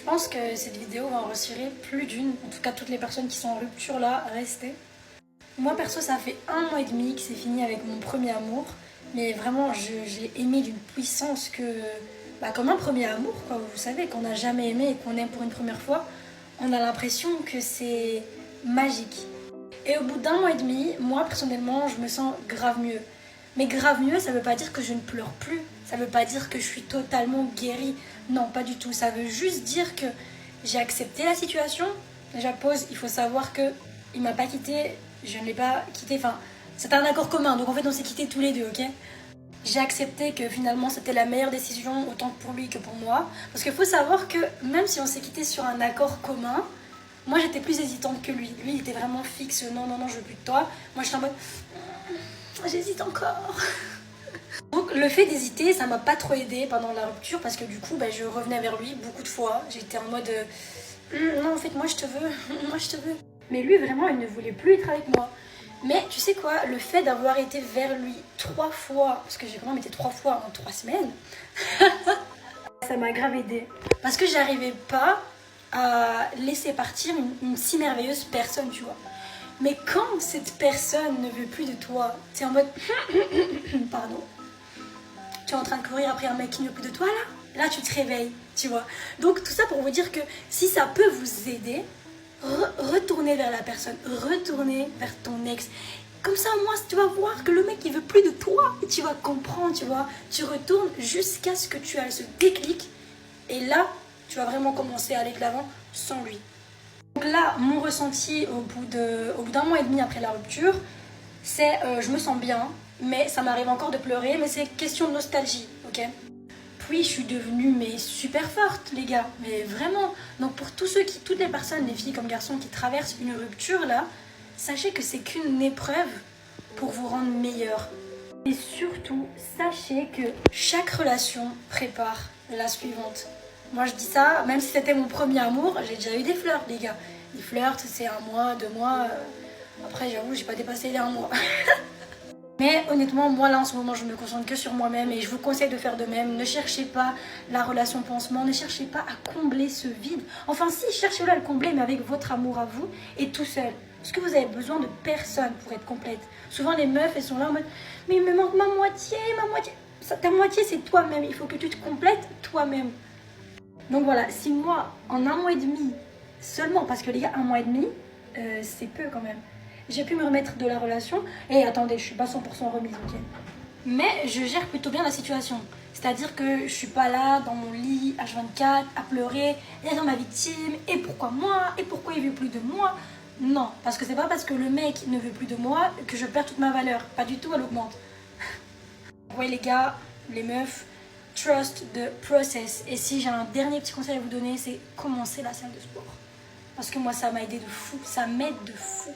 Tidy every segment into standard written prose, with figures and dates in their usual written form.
Je pense que cette vidéo va en retirer plus d'une. En tout cas, toutes les personnes qui sont en rupture là, restez. Moi perso, ça fait 1 mois et demi que c'est fini avec mon premier amour. Mais vraiment, j'ai aimé d'une puissance que... comme un premier amour, quoi. Vous savez, qu'on n'a jamais aimé et qu'on aime pour une première fois, on a l'impression que c'est magique. Et au bout d'1 mois et demi, moi personnellement, je me sens grave mieux. Mais grave mieux, ça veut pas dire que je ne pleure plus. Ça veut pas dire que je suis totalement guérie. Non, pas du tout. Ça veut juste dire que j'ai accepté la situation. Déjà, pause, il faut savoir que il m'a pas quitté, je ne l'ai pas quitté. Enfin, c'était un accord commun, donc en fait, on s'est quittés tous les deux, ok? J'ai accepté que finalement, c'était la meilleure décision, autant pour lui que pour moi. Parce qu'il faut savoir que même si on s'est quitté sur un accord commun, moi, j'étais plus hésitante que lui. Lui, il était vraiment fixe. Non, non, non, je veux plus de toi. Moi, j'étais en mode... J'hésite encore. Donc le fait d'hésiter, ça m'a pas trop aidé pendant la rupture parce que du coup, je revenais vers lui beaucoup de fois. J'étais en mode non, en fait, moi je te veux, moi je te veux. Mais lui, vraiment, il ne voulait plus être avec moi. Mais tu sais quoi, le fait d'avoir été vers lui 3 fois, parce que j'ai quand même été 3 fois en 3 semaines, ça m'a grave aidé. Parce que j'arrivais pas à laisser partir une si merveilleuse personne, tu vois. Mais quand cette personne ne veut plus de toi, t'es en mode pardon, tu es en train de courir après un mec qui ne veut plus de toi là tu te réveilles, tu vois. Donc tout ça pour vous dire que si ça peut vous aider, retournez vers la personne, retournez vers ton ex. Comme ça, au moins, tu vas voir que le mec il veut plus de toi, et tu vas comprendre, tu vois. Tu retournes jusqu'à ce que tu aies ce déclic, et là, tu vas vraiment commencer à aller de l'avant sans lui. Donc là, mon ressenti au bout d'un mois et demi après la rupture, c'est je me sens bien, mais ça m'arrive encore de pleurer, mais c'est question de nostalgie, ok? Puis je suis devenue super forte, les gars, mais vraiment. Donc pour toutes les personnes, les filles comme garçons qui traversent une rupture là, sachez que c'est qu'une épreuve pour vous rendre meilleur. Et surtout, sachez que chaque relation prépare la suivante. Moi je dis ça, même si c'était mon premier amour, j'ai déjà eu des flirts, les gars. Des flirts, c'est 1 mois, 2 mois. Après, j'avoue, j'ai pas dépassé les 1 mois. Mais honnêtement, moi là en ce moment, je me concentre que sur moi-même et je vous conseille de faire de même. Ne cherchez pas la relation pansement, ne cherchez pas à combler ce vide. Enfin si, cherchez-le à le combler, mais avec votre amour à vous et tout seul. Parce que vous avez besoin de personne pour être complète. Souvent les meufs, elles sont là en mode « Mais il me manque ma moitié, ma moitié ». Ta moitié, c'est toi-même. Il faut que tu te complètes toi-même. Donc voilà, si moi, en 1 mois et demi, seulement, parce que les gars, 1 mois et demi, c'est peu quand même. J'ai pu me remettre de la relation. Et attendez, je suis pas 100% remise, ok. Mais je gère plutôt bien la situation. C'est-à-dire que je suis pas là dans mon lit H24 à pleurer, et dans ma victime, et pourquoi moi, et pourquoi il veut plus de moi. Non, parce que c'est pas parce que le mec ne veut plus de moi que je perds toute ma valeur. Pas du tout, elle augmente. Ouais les gars, les meufs, trust the process. Et si j'ai un dernier petit conseil à vous donner, c'est commencer la salle de sport. Parce que moi, ça m'a aidé de fou. Ça m'aide de fou.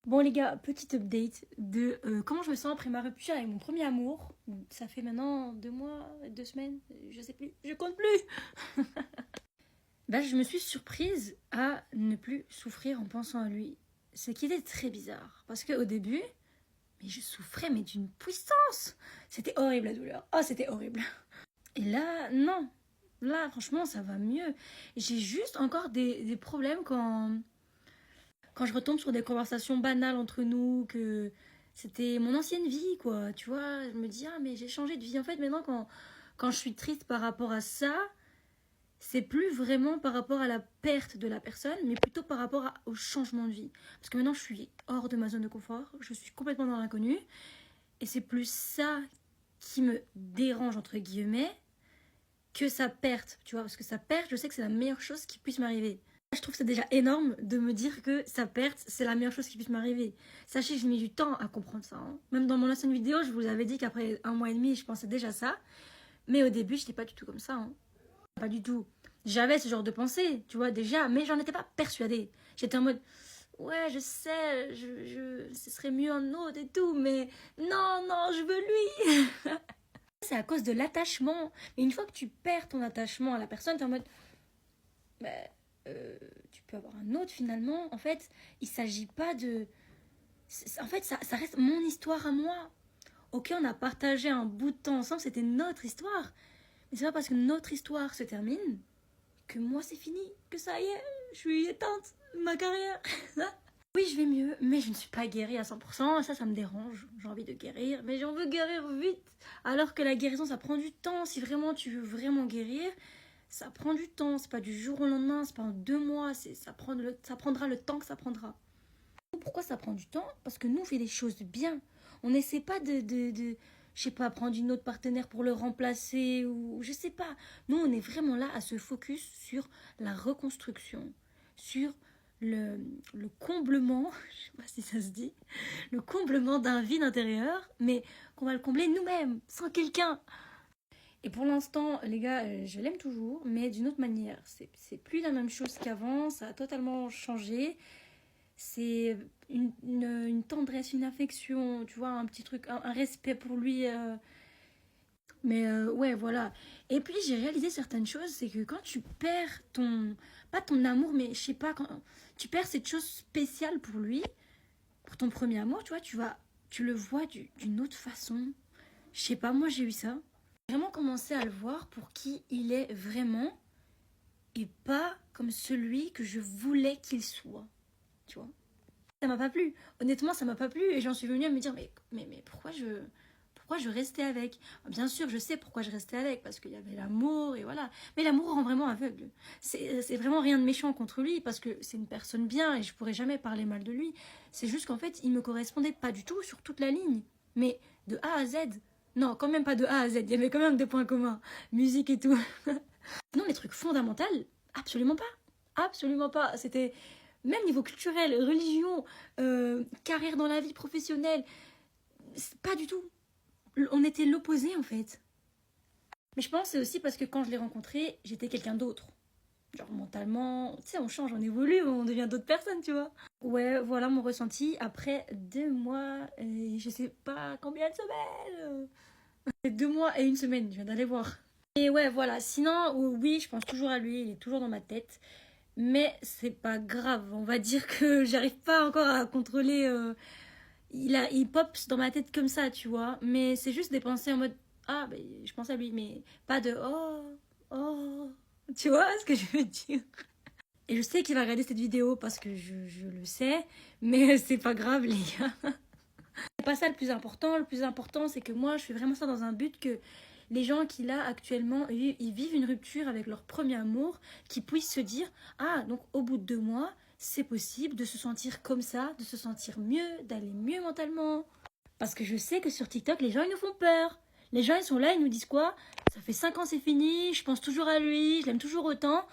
Bon les gars, petite update de comment je me sens après ma rupture avec mon premier amour. Ça fait maintenant 2 mois, 2 semaines, je sais plus, je compte plus. Je me suis surprise à ne plus souffrir en pensant à lui. Ce qui était très bizarre. Parce qu'au début, mais je souffrais mais d'une puissance. C'était horrible la douleur. Oh, c'était horrible. Et là, non. Là, franchement, ça va mieux. J'ai juste encore des problèmes quand je retombe sur des conversations banales entre nous, que c'était mon ancienne vie, quoi. Tu vois, je me dis, ah, mais j'ai changé de vie. En fait, maintenant, quand je suis triste par rapport à ça, c'est plus vraiment par rapport à la perte de la personne, mais plutôt par rapport au changement de vie. Parce que maintenant, je suis hors de ma zone de confort. Je suis complètement dans l'inconnu. Et c'est plus ça qui me dérange, entre guillemets, que sa perte, tu vois. Parce que sa perte, je sais que c'est la meilleure chose qui puisse m'arriver. Je trouve que c'est déjà énorme de me dire que sa perte, c'est la meilleure chose qui puisse m'arriver. Sachez que j'ai mis du temps à comprendre ça. Hein. Même dans mon ancienne vidéo, je vous avais dit qu'après 1 mois et demi, je pensais déjà ça. Mais au début, je n'étais pas du tout comme ça. Hein. Pas du tout. J'avais ce genre de pensée, tu vois, déjà, mais j'en étais pas persuadée. J'étais en mode, ouais, je sais, ce serait mieux un autre et tout, mais non, non, je veux lui. C'est à cause de l'attachement. Mais une fois que tu perds ton attachement à la personne, t'es en mode, tu peux avoir un autre finalement. En fait, il s'agit pas de... En fait, ça reste mon histoire à moi. Ok, on a partagé un bout de temps ensemble, c'était notre histoire. Mais c'est pas parce que notre histoire se termine que moi c'est fini, que ça y est, je suis éteinte, ma carrière. Oui, je vais mieux, mais je ne suis pas guérie à 100%, ça me dérange. J'ai envie de guérir, mais j'en veux guérir vite. Alors que la guérison, ça prend du temps. Si vraiment tu veux vraiment guérir, ça prend du temps. C'est pas du jour au lendemain, c'est pas en 2 mois, ça prendra le temps que ça prendra. Pourquoi ça prend du temps? Parce que nous, on fait les choses bien. On n'essaie pas je sais pas, prendre une autre partenaire pour le remplacer ou je sais pas. Nous, on est vraiment là à se focus sur la reconstruction, sur le comblement, je sais pas si ça se dit, le comblement d'un vide intérieur, mais qu'on va le combler nous-mêmes, sans quelqu'un. Et pour l'instant, les gars, je l'aime toujours, mais d'une autre manière. C'est plus la même chose qu'avant, ça a totalement changé. C'est une tendresse, une affection, tu vois, un petit truc, un respect pour lui. Mais ouais, voilà. Et puis j'ai réalisé certaines choses, c'est que quand tu perds pas ton amour, mais je sais pas, quand tu perds cette chose spéciale pour lui, pour ton premier amour, tu vois, tu le vois d'une autre façon. Je sais pas, moi j'ai eu ça. J'ai vraiment commencé à le voir pour qui il est vraiment et pas comme celui que je voulais qu'il soit, tu vois. Ça m'a pas plu. Honnêtement, ça m'a pas plu et j'en suis venue à me dire mais pourquoi je restais avec? Bien sûr, je sais pourquoi je restais avec, parce qu'il y avait l'amour et voilà. Mais l'amour rend vraiment aveugle. C'est vraiment rien de méchant contre lui, parce que c'est une personne bien et je pourrais jamais parler mal de lui. C'est juste qu'en fait, il me correspondait pas du tout sur toute la ligne. Mais de A à Z. Non, quand même pas de A à Z. Il y avait quand même des points communs. Musique et tout. Non, les trucs fondamentaux, absolument pas. Absolument pas. C'était même niveau culturel, religion, carrière dans la vie professionnelle. Pas du tout. On était l'opposé en fait. Mais je pense que c'est aussi parce que quand je l'ai rencontré, j'étais quelqu'un d'autre. Genre mentalement, tu sais, on change, on évolue, on devient d'autres personnes, tu vois. Ouais, voilà mon ressenti après 2 mois et je sais pas combien de semaines. 2 mois et 1 semaine, je viens d'aller voir. Et ouais, voilà. Sinon, oui, je pense toujours à lui, il est toujours dans ma tête. Mais c'est pas grave, on va dire que j'arrive pas encore à contrôler... Il pop dans ma tête comme ça, tu vois. Mais c'est juste des pensées en mode, ah, ben, je pense à lui, mais pas de, oh. Tu vois ce que je veux dire? Et je sais qu'il va regarder cette vidéo parce que je le sais, mais c'est pas grave, les gars. C'est pas ça le plus important. Le plus important, c'est que moi, je fais vraiment ça dans un but que les gens qui, là, actuellement, ils vivent une rupture avec leur premier amour, qui puissent se dire, ah, donc au bout de 2 mois, c'est possible de se sentir comme ça, de se sentir mieux, d'aller mieux mentalement. Parce que je sais que sur TikTok, les gens, ils nous font peur. Les gens, ils sont là, ils nous disent quoi? Ça fait 5 ans, c'est fini, je pense toujours à lui, je l'aime toujours autant.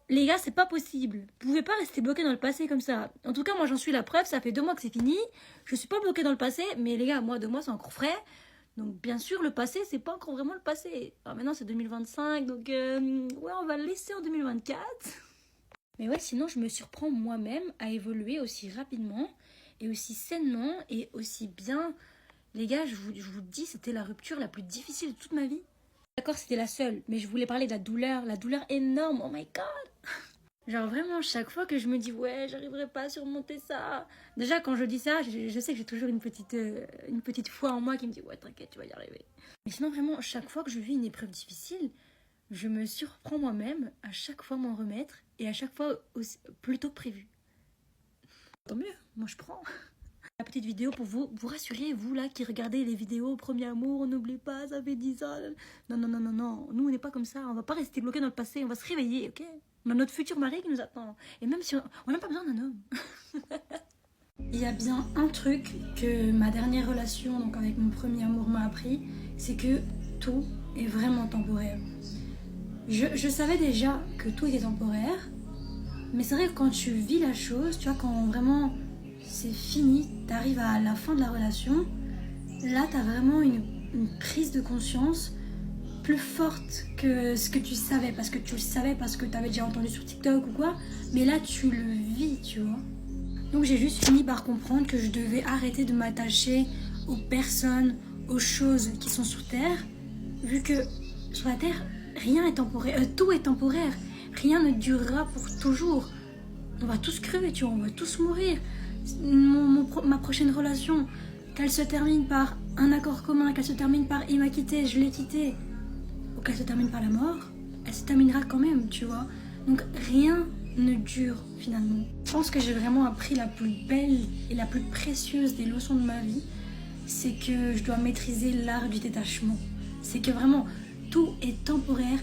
Les gars, c'est pas possible. Vous pouvez pas rester bloqué dans le passé comme ça. En tout cas, moi, j'en suis la preuve, ça fait 2 mois que c'est fini. Je suis pas bloquée dans le passé, mais les gars, moi, 2 mois, c'est encore frais. Donc, bien sûr, le passé, c'est pas encore vraiment le passé. Alors maintenant, c'est 2025, donc ouais, on va le laisser en 2024. Mais ouais, sinon, je me surprends moi-même à évoluer aussi rapidement et aussi sainement et aussi bien. Les gars, je vous dis, c'était la rupture la plus difficile de toute ma vie. D'accord, c'était la seule, mais je voulais parler de la douleur énorme, oh my god. Genre vraiment, chaque fois que je me dis, ouais, j'arriverai pas à surmonter ça. Déjà, quand je dis ça, je sais que j'ai toujours une petite foi en moi qui me dit, ouais, t'inquiète, tu vas y arriver. Mais sinon, vraiment, chaque fois que je vis une épreuve difficile, je me surprends moi-même à chaque fois m'en remettre et à chaque fois aussi, plus tôt que prévu. Tant mieux, moi je prends. La petite vidéo pour vous rassurer, vous là qui regardez les vidéos Premier Amour, n'oubliez pas, ça fait 10 ans. Non, nous on n'est pas comme ça, on va pas rester bloqué dans le passé, on va se réveiller, ok? On a notre futur mari qui nous attend. Et même si on n'a pas besoin d'un homme. Il y a bien un truc que ma dernière relation, donc avec mon premier amour, m'a appris, c'est que tout est vraiment temporaire. Je savais déjà que tout était temporaire, mais c'est vrai que quand tu vis la chose, tu vois, quand vraiment c'est fini, t'arrives à la fin de la relation, là t'as vraiment une prise de conscience plus forte que ce que tu savais, parce que tu le savais, parce que t'avais déjà entendu sur TikTok ou quoi, mais là tu le vis, tu vois. Donc j'ai juste fini par comprendre que je devais arrêter de m'attacher aux personnes, aux choses qui sont sur Terre, vu que sur la Terre, rien est temporaire, tout est temporaire, rien ne durera pour toujours. On va tous crever, tu vois, on va tous mourir. Ma prochaine relation, qu'elle se termine par un accord commun, qu'elle se termine par il m'a quitté, je l'ai quitté, ou qu'elle se termine par la mort, elle se terminera quand même, tu vois. Donc rien ne dure finalement. Je pense que j'ai vraiment appris la plus belle et la plus précieuse des leçons de ma vie, c'est que je dois maîtriser l'art du détachement. C'est que vraiment tout est temporaire,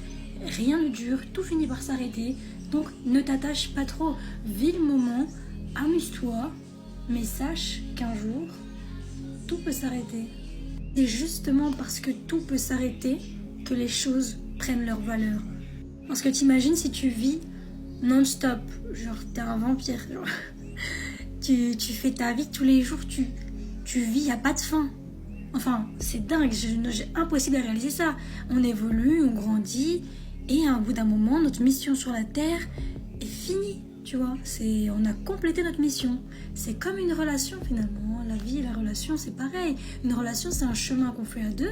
rien ne dure, tout finit par s'arrêter. Donc ne t'attache pas trop, vis le moment, amuse-toi, mais sache qu'un jour, tout peut s'arrêter. C'est justement parce que tout peut s'arrêter que les choses prennent leur valeur. Parce que t'imagines si tu vis non-stop, genre t'es un vampire, genre, tu fais ta vie tous les jours, tu vis, y a pas de fin. Enfin, c'est dingue, j'ai impossible à réaliser ça. On évolue, on grandit, et à un bout d'un moment, notre mission sur la Terre est finie, tu vois. On a complété notre mission. C'est comme une relation finalement. La vie et la relation, c'est pareil. Une relation, c'est un chemin qu'on fait à deux,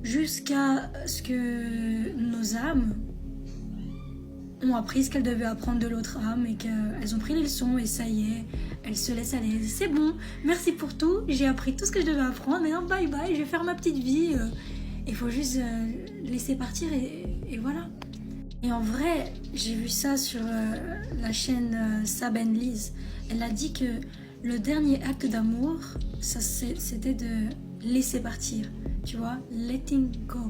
jusqu'à ce que nos âmes ont appris ce qu'elles devaient apprendre de l'autre âme et qu'elles ont pris les leçons et ça y est, elles se laissent aller. C'est bon, merci pour tout, j'ai appris tout ce que je devais apprendre, maintenant bye bye, je vais faire ma petite vie. Il faut juste laisser partir et voilà. Et en vrai, j'ai vu ça sur la chaîne Sabine Lise. Elle a dit que le dernier acte d'amour, c'était de laisser partir, tu vois, letting go.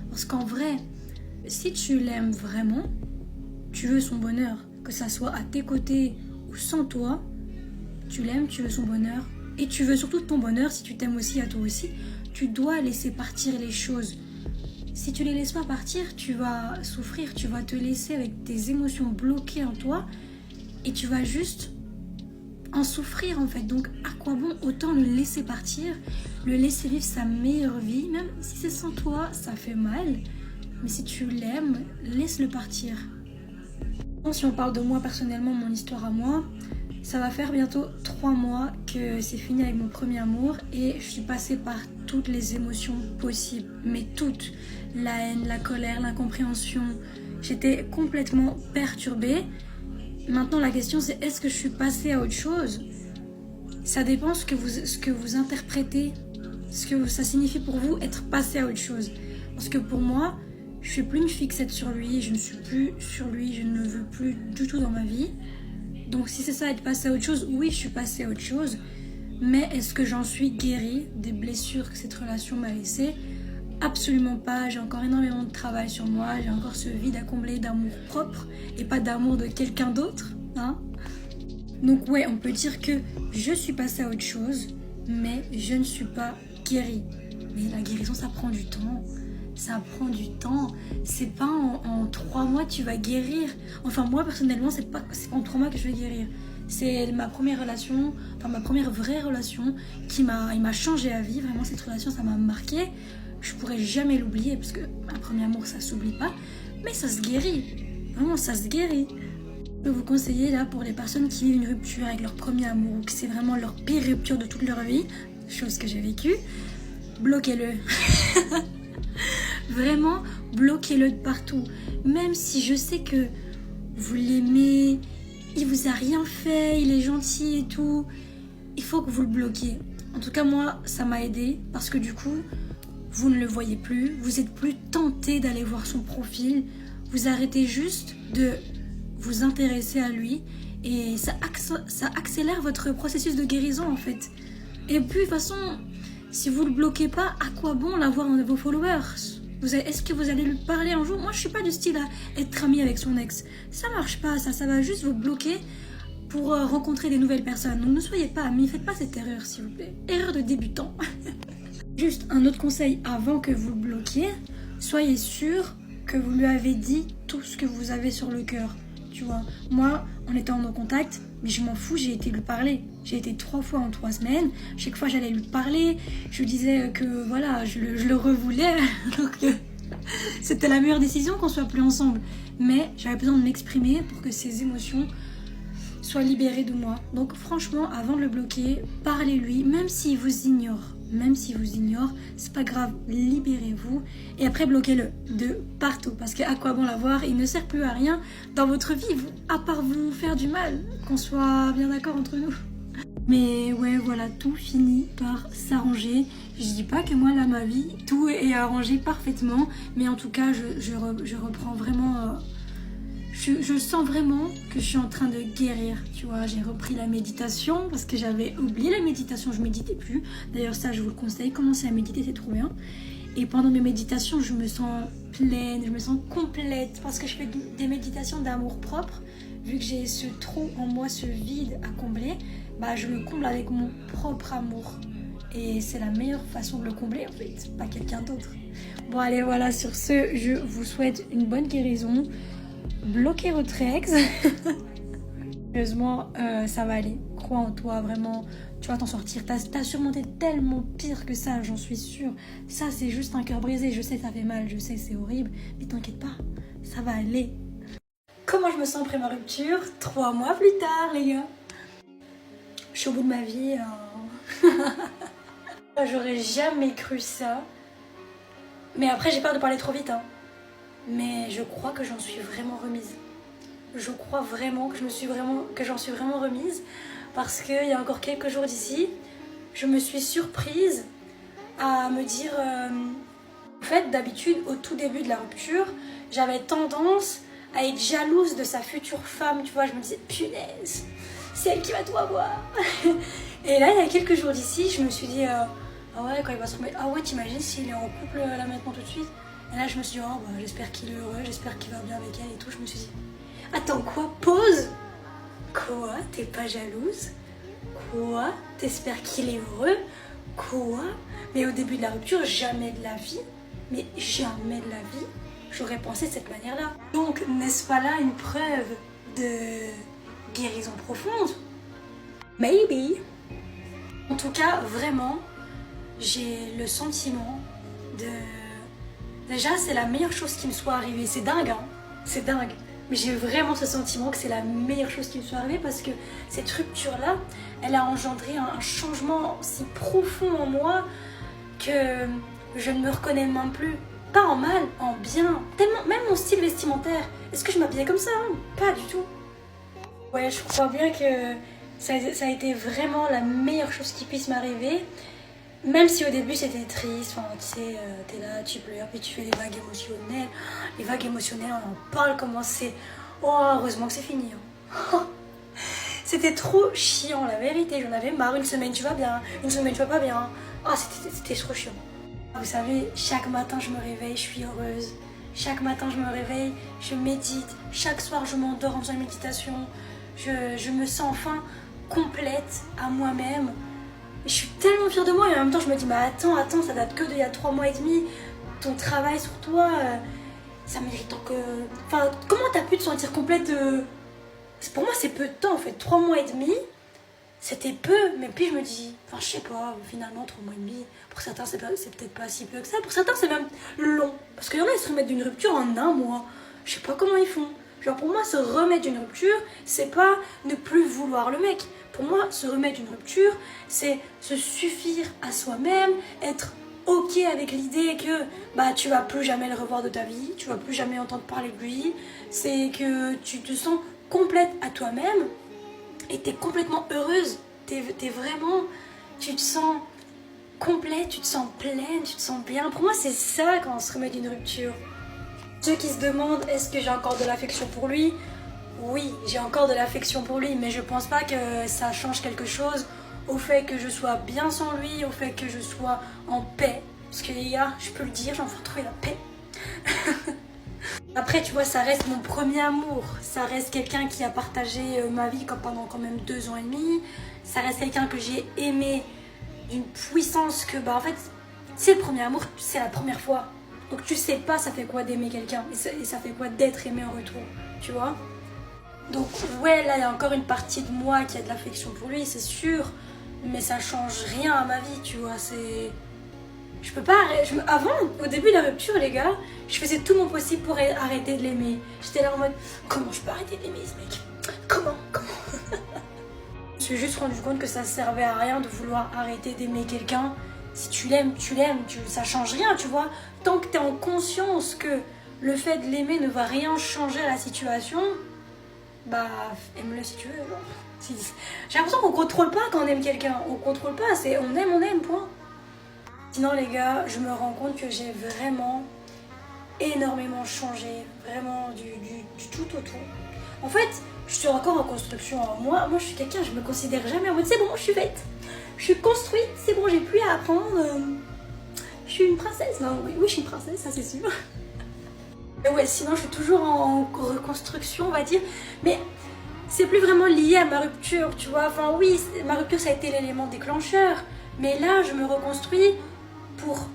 Parce qu'en vrai, si tu l'aimes vraiment, tu veux son bonheur, que ça soit à tes côtés ou sans toi, tu l'aimes, tu veux son bonheur, et tu veux surtout ton bonheur, si tu t'aimes aussi à toi aussi, tu dois laisser partir les choses. Si tu les laisses pas partir, tu vas souffrir, tu vas te laisser avec tes émotions bloquées en toi, et tu vas juste en souffrir en fait. Donc à quoi bon, autant le laisser partir, le laisser vivre sa meilleure vie, même si c'est sans toi, ça fait mal, mais si tu l'aimes, laisse-le partir. Si on parle de moi personnellement, mon histoire à moi, ça va faire bientôt 3 mois que c'est fini avec mon premier amour et je suis passée par toutes les émotions possibles, mais toutes. La haine, la colère, l'incompréhension. J'étais complètement perturbée. Maintenant la question c'est, est-ce que je suis passée à autre chose? Ça dépend ce que vous interprétez, ce que ça signifie pour vous être passé à autre chose. Parce que pour moi, je suis plus une fixette sur lui, je ne suis plus sur lui, je ne le veux plus du tout dans ma vie. Donc si c'est ça, être passé à autre chose, oui, je suis passée à autre chose. Mais est-ce que j'en suis guérie des blessures que cette relation m'a laissées? Absolument pas, j'ai encore énormément de travail sur moi, j'ai encore ce vide à combler d'amour propre et pas d'amour de quelqu'un d'autre, hein. Donc ouais, on peut dire que je suis passée à autre chose, mais je ne suis pas guérie. Mais la guérison, ça prend du temps. Ça prend du temps. C'est pas en 3 mois tu vas guérir. Enfin moi personnellement c'est pas en 3 mois que je vais guérir. C'est ma première relation, enfin ma première vraie relation il m'a changé la vie. Vraiment cette relation ça m'a marqué. Je pourrais jamais l'oublier parce que un premier amour ça s'oublie pas. Mais ça se guérit. Vraiment ça se guérit. Je peux vous conseiller là pour les personnes qui vivent une rupture avec leur premier amour ou que c'est vraiment leur pire rupture de toute leur vie, chose que j'ai vécue, bloquez-le. Vraiment, bloquez-le de partout. Même si je sais que vous l'aimez, il vous a rien fait, il est gentil et tout, il faut que vous le bloquiez. En tout cas, moi, ça m'a aidé parce que du coup, vous ne le voyez plus, vous êtes plus tenté d'aller voir son profil, vous arrêtez juste de vous intéresser à lui et ça accélère votre processus de guérison en fait. Et puis de toute façon, si vous le bloquez pas, à quoi bon l'avoir dans vos followers? Est-ce que vous allez lui parler un jour? Moi, je suis pas du style à être amie avec son ex. Ça marche pas, ça va juste vous bloquer pour rencontrer des nouvelles personnes. Donc ne soyez pas amis, faites pas cette erreur s'il vous plaît. Erreur de débutant. Juste un autre conseil avant que vous le bloquiez, soyez sûr que vous lui avez dit tout ce que vous avez sur le cœur. Tu vois, moi, on était en contact, mais je m'en fous, j'ai été lui parler. J'ai été 3 fois en 3 semaines. Chaque fois, j'allais lui parler. Je lui disais que voilà, je le revoulais. Donc, c'était la meilleure décision qu'on soit plus ensemble. Mais j'avais besoin de m'exprimer pour que ces émotions soient libérées de moi. Donc, franchement, avant de le bloquer, parlez-lui, même s'il vous ignore. Même s'il vous ignore, c'est pas grave, libérez-vous et après bloquez-le de partout parce qu'à quoi bon l'avoir, il ne sert plus à rien dans votre vie à part vous faire du mal, qu'on soit bien d'accord entre nous. Mais ouais, voilà, tout finit par s'arranger. Je dis pas que moi, là, ma vie, tout est arrangé parfaitement. Mais en tout cas, je reprends vraiment... je sens vraiment que je suis en train de guérir, tu vois. J'ai repris la méditation parce que j'avais oublié la méditation, je méditais plus. D'ailleurs, ça, je vous le conseille, commencez à méditer, c'est trop bien. Et pendant mes méditations, je me sens pleine, je me sens complète parce que je fais des méditations d'amour propre. Vu que j'ai ce trou en moi, ce vide à combler, bah je le comble avec mon propre amour. Et c'est la meilleure façon de le combler en fait, pas quelqu'un d'autre. Bon allez voilà, sur ce, je vous souhaite une bonne guérison. Bloquez votre ex. Sérieusement, ça va aller. Crois en toi, vraiment. Tu vas t'en sortir. T'as surmonté tellement pire que ça, j'en suis sûre. Ça, c'est juste un cœur brisé. Je sais, ça fait mal. Je sais, c'est horrible. Mais t'inquiète pas, ça va aller. Comment je me sens après ma rupture 3 mois plus tard, les gars. Je suis au bout de ma vie. J'aurais jamais cru ça. Mais après, j'ai peur de parler trop vite. Hein. Mais je crois que j'en suis vraiment remise. Je crois vraiment que j'en suis vraiment remise. Parce qu'il y a encore quelques jours d'ici, je me suis surprise à me dire... En fait, d'habitude, au tout début de la rupture, j'avais tendance à être jalouse de sa future femme, tu vois, je me disais, punaise, c'est elle qui va tout avoir. Et là, il y a quelques jours d'ici, je me suis dit, ah ouais, quand il va se remettre, ah ouais, t'imagines s'il est en couple là maintenant tout de suite. Et là, je me suis dit, oh, bah, j'espère qu'il est heureux, j'espère qu'il va bien avec elle et tout. Je me suis dit, attends, quoi, pause. Quoi, t'es pas jalouse? Quoi, t'espères qu'il est heureux? Quoi? Mais au début de la rupture, jamais de la vie, mais jamais de la vie, j'aurais pensé de cette manière-là. Donc, n'est-ce pas là une preuve de guérison profonde? Maybe. En tout cas, vraiment, j'ai le sentiment de... Déjà, c'est la meilleure chose qui me soit arrivée. C'est dingue, hein? C'est dingue. Mais j'ai vraiment ce sentiment que c'est la meilleure chose qui me soit arrivée parce que cette rupture-là, elle a engendré un changement si profond en moi que je ne me reconnais même plus. Pas en mal, en bien. Tellement, même mon style vestimentaire. Est-ce que je m'habillais comme ça? Pas du tout. Ouais, je crois bien que ça a été vraiment la meilleure chose qui puisse m'arriver. Même si au début c'était triste, enfin, tu sais, t'es là, tu pleures, puis tu fais des vagues émotionnelles. Les vagues émotionnelles, on en parle, comment c'est... Oh, heureusement que c'est fini. Hein. C'était trop chiant, la vérité. J'en avais marre. Une semaine tu vas bien, une semaine tu vas pas bien. Ah, c'était trop chiant. Vous savez, chaque matin je me réveille, je suis heureuse. Chaque matin je me réveille, je médite. Chaque soir je m'endors en faisant une méditation. Je me sens enfin complète à moi-même. Je suis tellement fière de moi et en même temps je me dis mais attends, ça date que d'il y a 3 mois et demi. Ton travail sur toi, ça mérite que... Enfin, comment t'as pu te sentir complète Pour moi c'est peu de temps en fait, 3 mois et demi, c'était peu. Mais puis je me dis, enfin je sais pas, finalement 3 mois et demi, pour certains c'est peut-être pas si peu que ça. Pour certains c'est même long. Parce qu'il y en a ils se remettent d'une rupture en 1 mois. Je sais pas comment ils font. Genre pour moi se remettre d'une rupture, c'est pas ne plus vouloir le mec. Pour moi, se remettre d'une rupture, c'est se suffire à soi-même, être ok avec l'idée que bah, tu vas plus jamais le revoir de ta vie, tu vas plus jamais entendre parler de lui, c'est que tu te sens complète à toi-même et t'es complètement heureuse, t'es vraiment, tu te sens complète, tu te sens pleine, tu te sens bien. Pour moi, c'est ça quand on se remet d'une rupture. Ceux qui se demandent, est-ce que j'ai encore de l'affection pour lui ? Oui, j'ai encore de l'affection pour lui, mais je pense pas que ça change quelque chose au fait que je sois bien sans lui, au fait que je sois en paix. Parce que les gars, je peux le dire, j'en veux retrouver la paix. Après, tu vois, ça reste mon premier amour. Ça reste quelqu'un qui a partagé ma vie pendant quand même 2 ans et demi. Ça reste quelqu'un que j'ai aimé d'une puissance que, bah en fait, c'est le premier amour, c'est la première fois. Donc tu sais pas ça fait quoi d'aimer quelqu'un et ça fait quoi d'être aimé en retour, tu vois. Donc ouais, là il y a encore une partie de moi qui a de l'affection pour lui, c'est sûr, mais ça change rien à ma vie, tu vois, c'est... Je peux pas arrêter... Avant, au début de la rupture, les gars, je faisais tout mon possible pour arrêter de l'aimer. J'étais là en mode, comment je peux arrêter d'aimer ce mec? Comment Je me suis juste rendu compte que ça servait à rien de vouloir arrêter d'aimer quelqu'un. Si tu l'aimes, ça change rien, tu vois. Tant que t'es en conscience que le fait de l'aimer ne va rien changer à la situation, bah aime-le si tu veux. Genre. J'ai l'impression qu'on contrôle pas quand on aime quelqu'un. On contrôle pas, c'est on aime, point. Sinon les gars, je me rends compte que j'ai vraiment énormément changé. Vraiment du tout au tout. En fait, je suis encore en construction. Moi je suis quelqu'un, je me considère jamais en mode c'est bon, je suis faite. Je suis construite, c'est bon, j'ai plus à apprendre. Je suis une princesse. Non, oui, je suis une princesse, ça c'est sûr. Mais ouais, sinon je suis toujours en reconstruction, on va dire. Mais c'est plus vraiment lié à ma rupture, tu vois. Enfin oui, ma rupture ça a été l'élément déclencheur. Mais là, je me reconstruis pour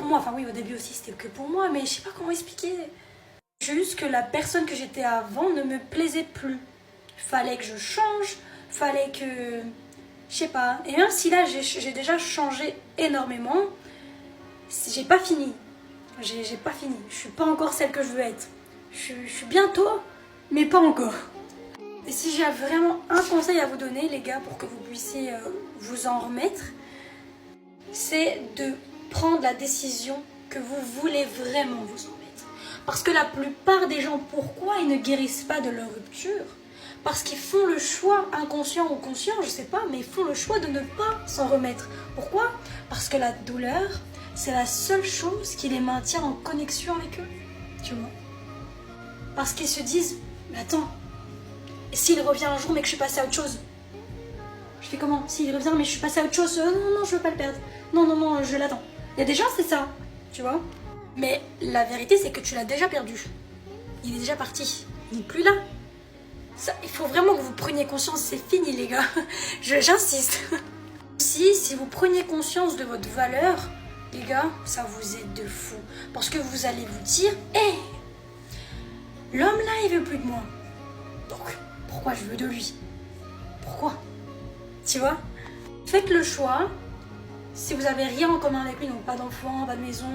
moi. Enfin oui, au début aussi c'était que pour moi, mais je sais pas comment expliquer. Juste que la personne que j'étais avant ne me plaisait plus. Fallait que je change, fallait que... Je sais pas. Et même si là j'ai déjà changé énormément, j'ai pas fini. J'ai pas fini. Je suis pas encore celle que je veux être. Je suis bientôt, mais pas encore. Et si j'ai vraiment un conseil à vous donner, les gars, pour que vous puissiez vous en remettre, c'est de prendre la décision que vous voulez vraiment vous en remettre. Parce que la plupart des gens, pourquoi ils ne guérissent pas de leur rupture? Parce qu'ils font le choix, inconscient ou conscient, je sais pas, mais ils font le choix de ne pas s'en remettre. Pourquoi? Parce que la douleur, c'est la seule chose qui les maintient en connexion avec eux, tu vois. Parce qu'ils se disent, mais attends, et s'il revient un jour mais que je suis passée à autre chose? Je fais comment? S'il revient mais je suis passée à autre chose, non, je veux pas le perdre. Non, je l'attends. Il y a des gens, c'est ça, tu vois. Mais la vérité, c'est que tu l'as déjà perdu. Il est déjà parti. Il n'est plus là. Ça, il faut vraiment que vous preniez conscience, c'est fini les gars. J'insiste. Si vous preniez conscience de votre valeur, les gars, ça vous aide de fou. Parce que vous allez vous dire, hé, l'homme là, il veut plus de moi. Donc, pourquoi je veux de lui? Pourquoi? Tu vois? Faites le choix. Si vous avez rien en commun avec lui, donc pas d'enfant, pas de maison,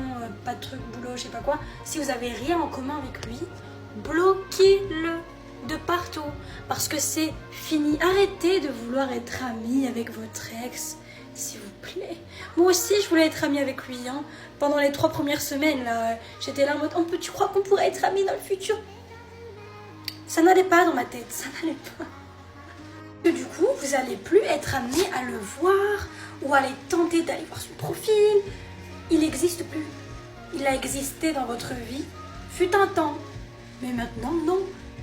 pas de truc, boulot, je sais pas quoi. Si vous avez rien en commun avec lui, bloquez-le de partout. Parce que c'est fini. Arrêtez de vouloir être ami avec votre ex. S'il vous plaît. Moi aussi, je voulais être amie avec lui. Hein. Pendant les 3 premières semaines, là, j'étais là en mode, tu crois qu'on pourrait être amis dans le futur? Ça n'allait pas dans ma tête. Ça n'allait pas. Et du coup, vous n'allez plus être amené à le voir ou à aller tenter d'aller voir son profil. Il n'existe plus. Il a existé dans votre vie, fut un temps. Mais maintenant, non.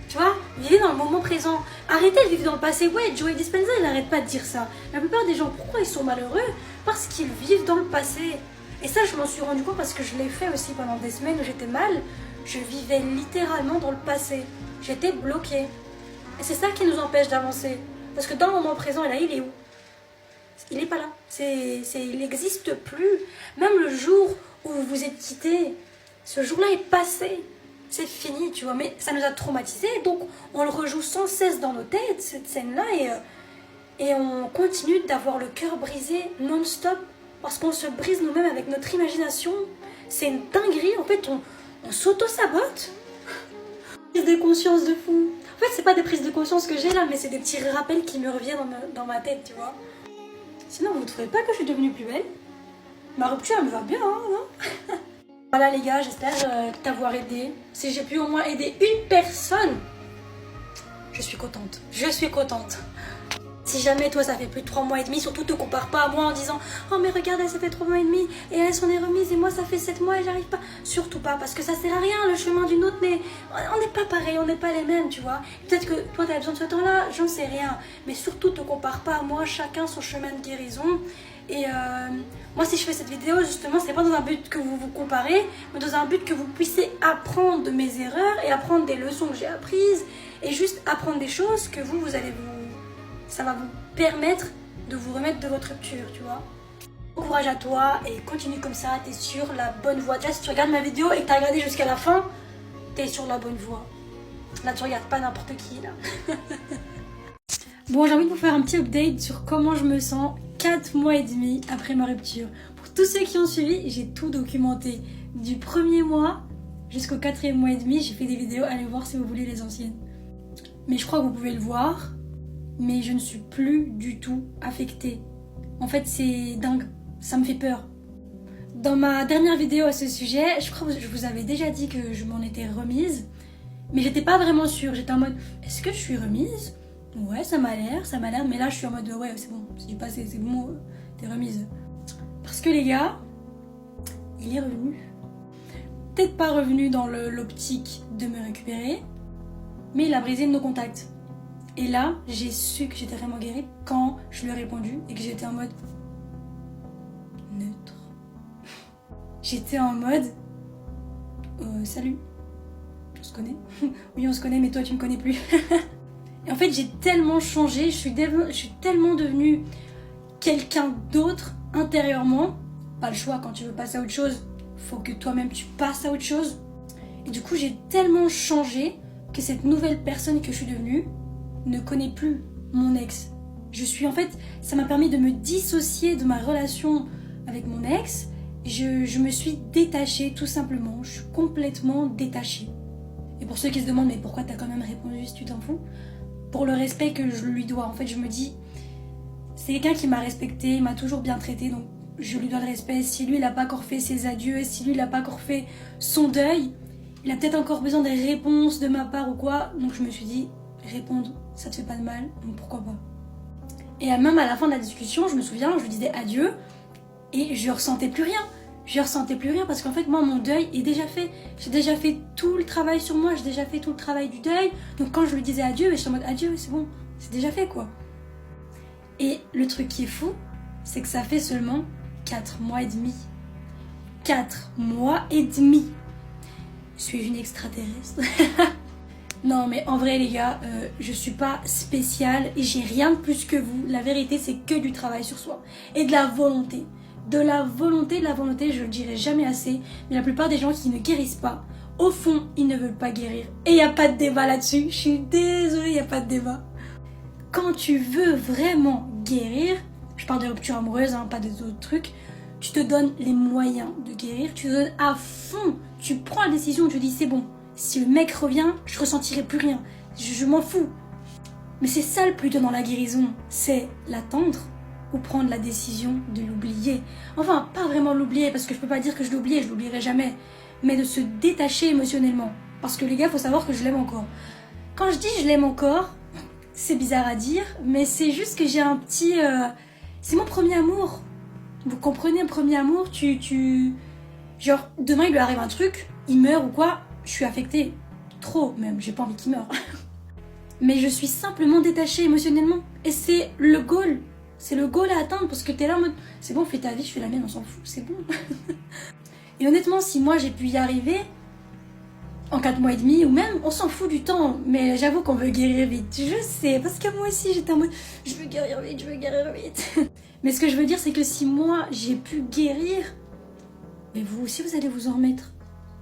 Tu vois, vivez dans le moment présent. Arrêtez de vivre dans le passé. Ouais, Joey Dispenza, il n'arrête pas de dire ça. La plupart des gens, pourquoi ils sont malheureux? Parce qu'ils vivent dans le passé. Et ça, je m'en suis rendu compte parce que je l'ai fait aussi pendant des semaines où j'étais mal. Je vivais littéralement dans le passé. J'étais bloquée. Et c'est ça qui nous empêche d'avancer. Parce que dans le moment présent, là, il est où? Il n'est pas là. Il n'existe plus. Même le jour où vous vous êtes quittés, ce jour-là est passé. C'est fini, tu vois. Mais ça nous a traumatisés. Donc, on le rejoue sans cesse dans nos têtes, cette scène-là. Et on continue d'avoir le cœur brisé non-stop. Parce qu'on se brise nous-mêmes avec notre imagination. C'est une dinguerie. En fait, on s'auto-sabote. Prise de conscience de fou. En fait, c'est pas des prises de conscience que j'ai là, mais c'est des petits rappels qui me reviennent dans ma tête, tu vois. Sinon, vous ne trouvez pas que je suis devenue plus belle? Ma rupture, elle me va bien, hein, non? Voilà les gars, j'espère t'avoir aidé. Si j'ai pu au moins aider une personne, je suis contente. Je suis contente. Si jamais toi ça fait plus de 3 mois et demi, surtout te compare pas à moi en disant oh mais regarde elle ça fait 3 mois et demi et elle s'en est remise et moi ça fait 7 mois et j'arrive pas. Surtout pas parce que ça sert à rien, le chemin d'une autre mais on n'est pas pareil, on n'est pas les mêmes tu vois. Peut-être que toi t'as besoin de ce temps là, j'en sais rien. Mais surtout te compare pas à moi, chacun son chemin de guérison. Et moi si je fais cette vidéo justement c'est pas dans un but que vous vous comparez, mais dans un but que vous puissiez apprendre de mes erreurs et apprendre des leçons que j'ai apprises et juste apprendre des choses que vous allez ça va vous permettre de vous remettre de votre rupture, tu vois. Bon courage à toi et continue comme ça, t'es sur la bonne voie. Déjà si tu regardes ma vidéo et que t'as regardé jusqu'à la fin, t'es sur la bonne voie. Là tu regardes pas n'importe qui là. Bon, j'ai envie de vous faire un petit update sur comment je me sens 4 mois et demi après ma rupture. Pour tous ceux qui ont suivi, j'ai tout documenté. Du premier mois jusqu'au 4e mois et demi, j'ai fait des vidéos, allez voir si vous voulez les anciennes. Mais je crois que vous pouvez le voir. Mais je ne suis plus du tout affectée. En fait, c'est dingue. Ça me fait peur. Dans ma dernière vidéo à ce sujet, je crois que je vous avais déjà dit que je m'en étais remise. Mais j'étais pas vraiment sûre, j'étais en mode, est-ce que je suis remise? Ouais, ça m'a l'air, mais là je suis en mode, ouais, c'est bon, c'est du passé, c'est bon, t'es remise. Parce que les gars, il est revenu. Peut-être pas revenu dans l'optique de me récupérer, mais il a brisé nos contacts. Et là, j'ai su que j'étais vraiment guérie quand je lui ai répondu et que j'étais en mode neutre. J'étais en mode salut, on se connaît? Oui, on se connaît, mais toi tu me connais plus. Et en fait, j'ai tellement changé, je suis tellement devenue quelqu'un d'autre intérieurement. Pas le choix, quand tu veux passer à autre chose, faut que toi-même tu passes à autre chose. Et du coup, j'ai tellement changé que cette nouvelle personne que je suis devenue ne connaît plus mon ex. En fait, ça m'a permis de me dissocier de ma relation avec mon ex. Je me suis détachée, tout simplement. Je suis complètement détachée. Et pour ceux qui se demandent, mais pourquoi t'as quand même répondu si tu t'en fous? Pour le respect que je lui dois. En fait, je me dis, c'est quelqu'un qui m'a respectée, m'a toujours bien traitée, donc je lui dois le respect. Si lui, il n'a pas encore fait ses adieux, si lui, il n'a pas encore fait son deuil, il a peut-être encore besoin des réponses de ma part ou quoi. Donc je me suis dit, répondre, ça te fait pas de mal, donc pourquoi pas. Et même à la fin de la discussion, je me souviens, je lui disais adieu et je ressentais plus rien. Je ressentais plus rien parce qu'en fait, moi, mon deuil est déjà fait. J'ai déjà fait tout le travail sur moi, j'ai déjà fait tout le travail du deuil. Donc quand je lui disais adieu, j'étais en mode adieu, c'est bon, c'est déjà fait quoi. Et le truc qui est fou, c'est que ça fait seulement 4 mois et demi. 4 mois et demi. Suis-je une extraterrestre? Non mais en vrai les gars, je suis pas spéciale et j'ai rien de plus que vous. La vérité c'est que du travail sur soi. Et de la volonté. De la volonté, je le dirai jamais assez. Mais la plupart des gens qui ne guérissent pas, au fond, ils ne veulent pas guérir. Et il n'y a pas de débat là-dessus. Je suis désolée, il n'y a pas de débat. Quand tu veux vraiment guérir, je parle de rupture amoureuse, hein, pas d'autres trucs, tu te donnes les moyens de guérir, tu te donnes à fond, tu prends la décision, tu te dis c'est bon, si le mec revient, je ressentirai plus rien, je m'en fous. Mais c'est ça le plus dur dans la guérison, c'est l'attendre ou prendre la décision de l'oublier. Enfin, pas vraiment l'oublier, parce que je peux pas dire que je l'oublierai jamais, mais de se détacher émotionnellement. Parce que les gars, faut savoir que je l'aime encore. Quand je dis je l'aime encore, c'est bizarre à dire, mais c'est juste que j'ai un petit... C'est mon premier amour. Vous comprenez, un premier amour, genre, demain il lui arrive un truc, il meurt ou quoi, je suis affectée. Trop même, j'ai pas envie qu'il meure. Mais je suis simplement détachée émotionnellement. Et c'est le goal. C'est le goal à atteindre parce que t'es là en mode, c'est bon, fais ta vie, je fais la mienne, on s'en fout, c'est bon. Et honnêtement, si moi j'ai pu y arriver... en 4 mois et demi, ou même, on s'en fout du temps, mais j'avoue qu'on veut guérir vite, je sais, parce que moi aussi j'étais en mode, je veux guérir vite. Mais ce que je veux dire, c'est que si moi j'ai pu guérir, mais vous aussi vous allez vous en remettre.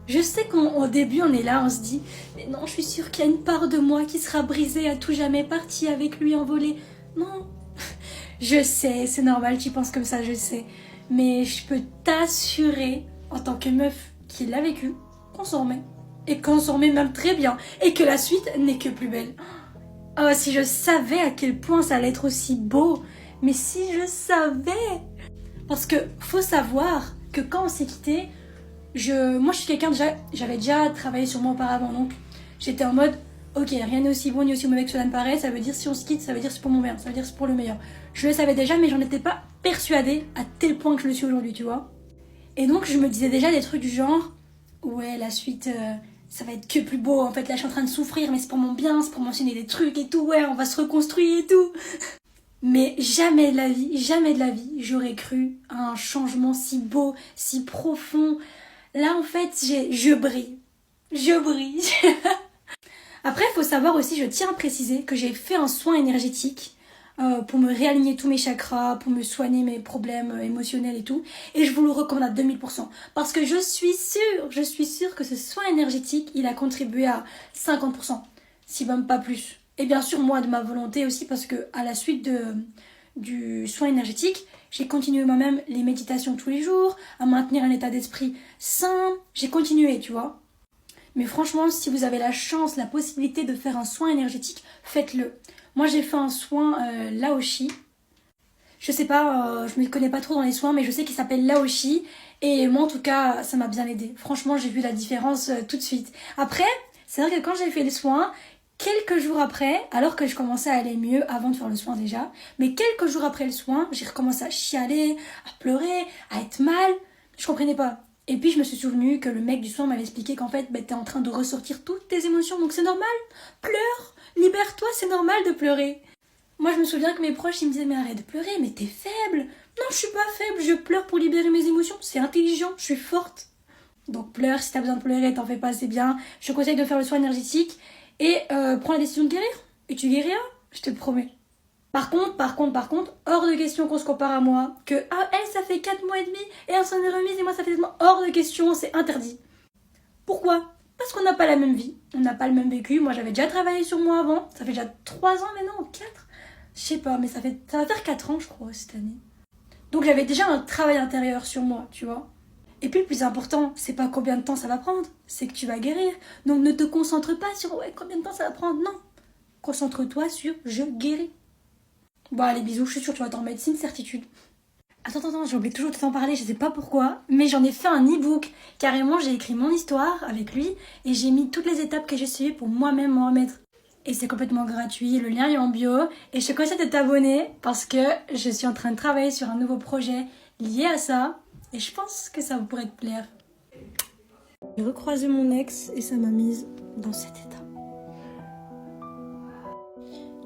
Je sais qu'au début on est là, on se dit, mais non, je suis sûre qu'il y a une part de moi qui sera brisée à tout jamais, partie avec lui, envolée. Non, je sais, c'est normal, tu penses comme ça, je sais. Mais je peux t'assurer, en tant que meuf qui l'a vécu, qu'on s'en remet. Et qu'on s'en remet même très bien. Et que la suite n'est que plus belle. Oh, si je savais à quel point ça allait être aussi beau. Mais si je savais. Parce que faut savoir que quand on s'est quitté, moi je suis quelqu'un déjà, j'avais déjà travaillé sur moi auparavant. Donc j'étais en mode, ok, rien n'est aussi bon ni aussi mauvais que cela ne paraît. Ça veut dire si on se quitte, ça veut dire c'est pour mon bien. Ça veut dire c'est pour le meilleur. Je le savais déjà, mais j'en étais pas persuadée à tel point que je le suis aujourd'hui, tu vois. Et donc je me disais déjà des trucs du genre, ouais, la suite... ça va être que plus beau, en fait là je suis en train de souffrir, mais c'est pour mon bien, c'est pour mentionner des trucs et tout, ouais, on va se reconstruire et tout. Mais jamais de la vie, j'aurais cru à un changement si beau, si profond. Là en fait, je brille. Après, il faut savoir aussi, je tiens à préciser que j'ai fait un soin énergétique pour me réaligner tous mes chakras, pour me soigner mes problèmes émotionnels et tout. Et je vous le recommande à 2000%. Parce que je suis sûre que ce soin énergétique, il a contribué à 50%, si même pas plus. Et bien sûr, moi, de ma volonté aussi, parce que à la suite du soin énergétique, j'ai continué moi-même les méditations tous les jours, à maintenir un état d'esprit sain. J'ai continué, tu vois. Mais franchement, si vous avez la chance, la possibilité de faire un soin énergétique, faites-le. Moi, j'ai fait un soin Laoshi. Je sais pas, je me connais pas trop dans les soins, mais je sais qu'il s'appelle Laoshi. Et moi, en tout cas, ça m'a bien aidé. Franchement, j'ai vu la différence tout de suite. Après, C'est vrai que quand j'ai fait le soin, quelques jours après, alors que je commençais à aller mieux avant de faire le soin déjà, mais quelques jours après le soin, j'ai recommencé à chialer, à pleurer, à être mal. Je comprenais pas. Et puis je me suis souvenu que le mec du soin m'avait expliqué qu'en fait, t'es en train de ressortir toutes tes émotions, donc c'est normal. Pleure, libère-toi, c'est normal de pleurer. Moi je me souviens que mes proches ils me disaient mais arrête de pleurer, mais t'es faible. Non, je suis pas faible, je pleure pour libérer mes émotions, c'est intelligent, je suis forte. Donc pleure, si t'as besoin de pleurer, t'en fais pas, c'est bien. Je te conseille de faire le soin énergétique et prends la décision de guérir. Et tu guériras, je te le promets. Par contre, hors de question qu'on se compare à moi, que elle ça fait 4 mois et demi et elle s'en est remise et moi ça fait 7 mois. Hors de question, c'est interdit. Pourquoi? Parce qu'on n'a pas la même vie, on n'a pas le même vécu. Moi j'avais déjà travaillé sur moi avant, ça fait déjà 3 ans maintenant, 4. Je sais pas, mais ça va faire 4 ans je crois cette année. Donc j'avais déjà un travail intérieur sur moi, tu vois. Et puis le plus important, c'est pas combien de temps ça va prendre, c'est que tu vas guérir. Donc ne te concentre pas sur combien de temps ça va prendre, non. Concentre-toi sur je guéris. Bon allez bisous, je suis sûre que tu vas t'en médecine, certitude. Attends, j'ai oublié toujours de t'en parler, je sais pas pourquoi, mais j'en ai fait un e-book. Carrément, j'ai écrit mon histoire avec lui et j'ai mis toutes les étapes que j'ai suivies pour moi-même m'en remettre. Et c'est complètement gratuit, le lien est en bio. Et je te conseille de t'abonner parce que je suis en train de travailler sur un nouveau projet lié à ça. Et je pense que ça pourrait te plaire. J'ai recroisé mon ex et ça m'a mise dans cet état.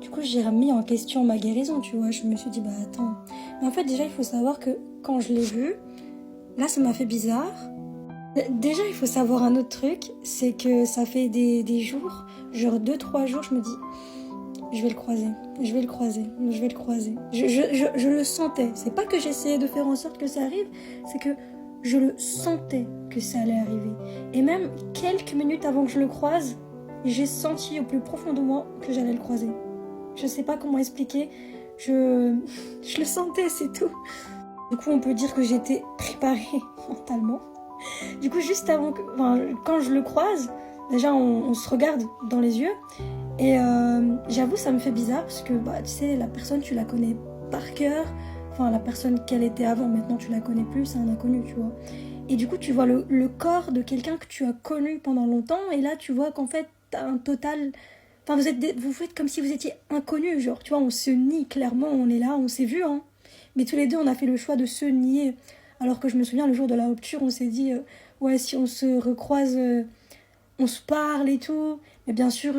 Du coup, j'ai remis en question ma guérison, tu vois. Je me suis dit, bah attends. Mais en fait, déjà, il faut savoir que quand je l'ai vu, là, ça m'a fait bizarre. Déjà, il faut savoir un autre truc, c'est que ça fait des jours, genre 2-3 jours, je me dis, je vais le croiser. Je le sentais. C'est pas que j'essayais de faire en sorte que ça arrive, c'est que je le sentais que ça allait arriver. Et même quelques minutes avant que je le croise, j'ai senti au plus profond de moi que j'allais le croiser. Je sais pas comment expliquer, je le sentais, c'est tout. Du coup, on peut dire que j'étais préparée mentalement. Du coup, juste avant quand je le croise, déjà on se regarde dans les yeux. Et j'avoue, ça me fait bizarre parce que, tu sais, la personne, tu la connais par cœur. Enfin, la personne qu'elle était avant, maintenant, tu la connais plus, c'est un inconnu, tu vois. Et du coup, tu vois le corps de quelqu'un que tu as connu pendant longtemps. Et là, tu vois qu'en fait, t'as un total... Enfin, vous faites comme si vous étiez inconnus, genre, tu vois, on se nie, clairement, on est là, on s'est vu, hein. Mais tous les deux, on a fait le choix de se nier. Alors que je me souviens, le jour de la rupture, on s'est dit, ouais, si on se recroise... on se parle et tout. Mais bien sûr,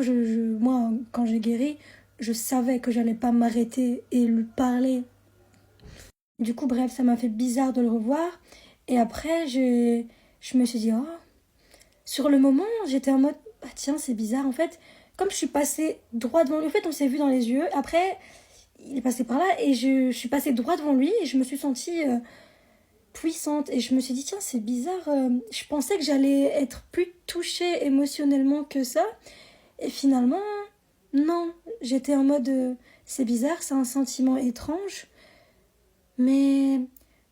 moi, quand j'ai guéri, je savais que j'allais pas m'arrêter et lui parler. Du coup, bref, ça m'a fait bizarre de le revoir. Et après, je me suis dit, oh. Sur le moment, j'étais en mode, ah tiens, c'est bizarre. En fait, comme je suis passée droit devant lui, en fait, on s'est vu dans les yeux. Après, il est passé par là et je suis passée droit devant lui et je me suis sentie... puissante et je me suis dit tiens c'est bizarre, je pensais que j'allais être plus touchée émotionnellement que ça et finalement non, j'étais en mode c'est bizarre, c'est un sentiment étrange mais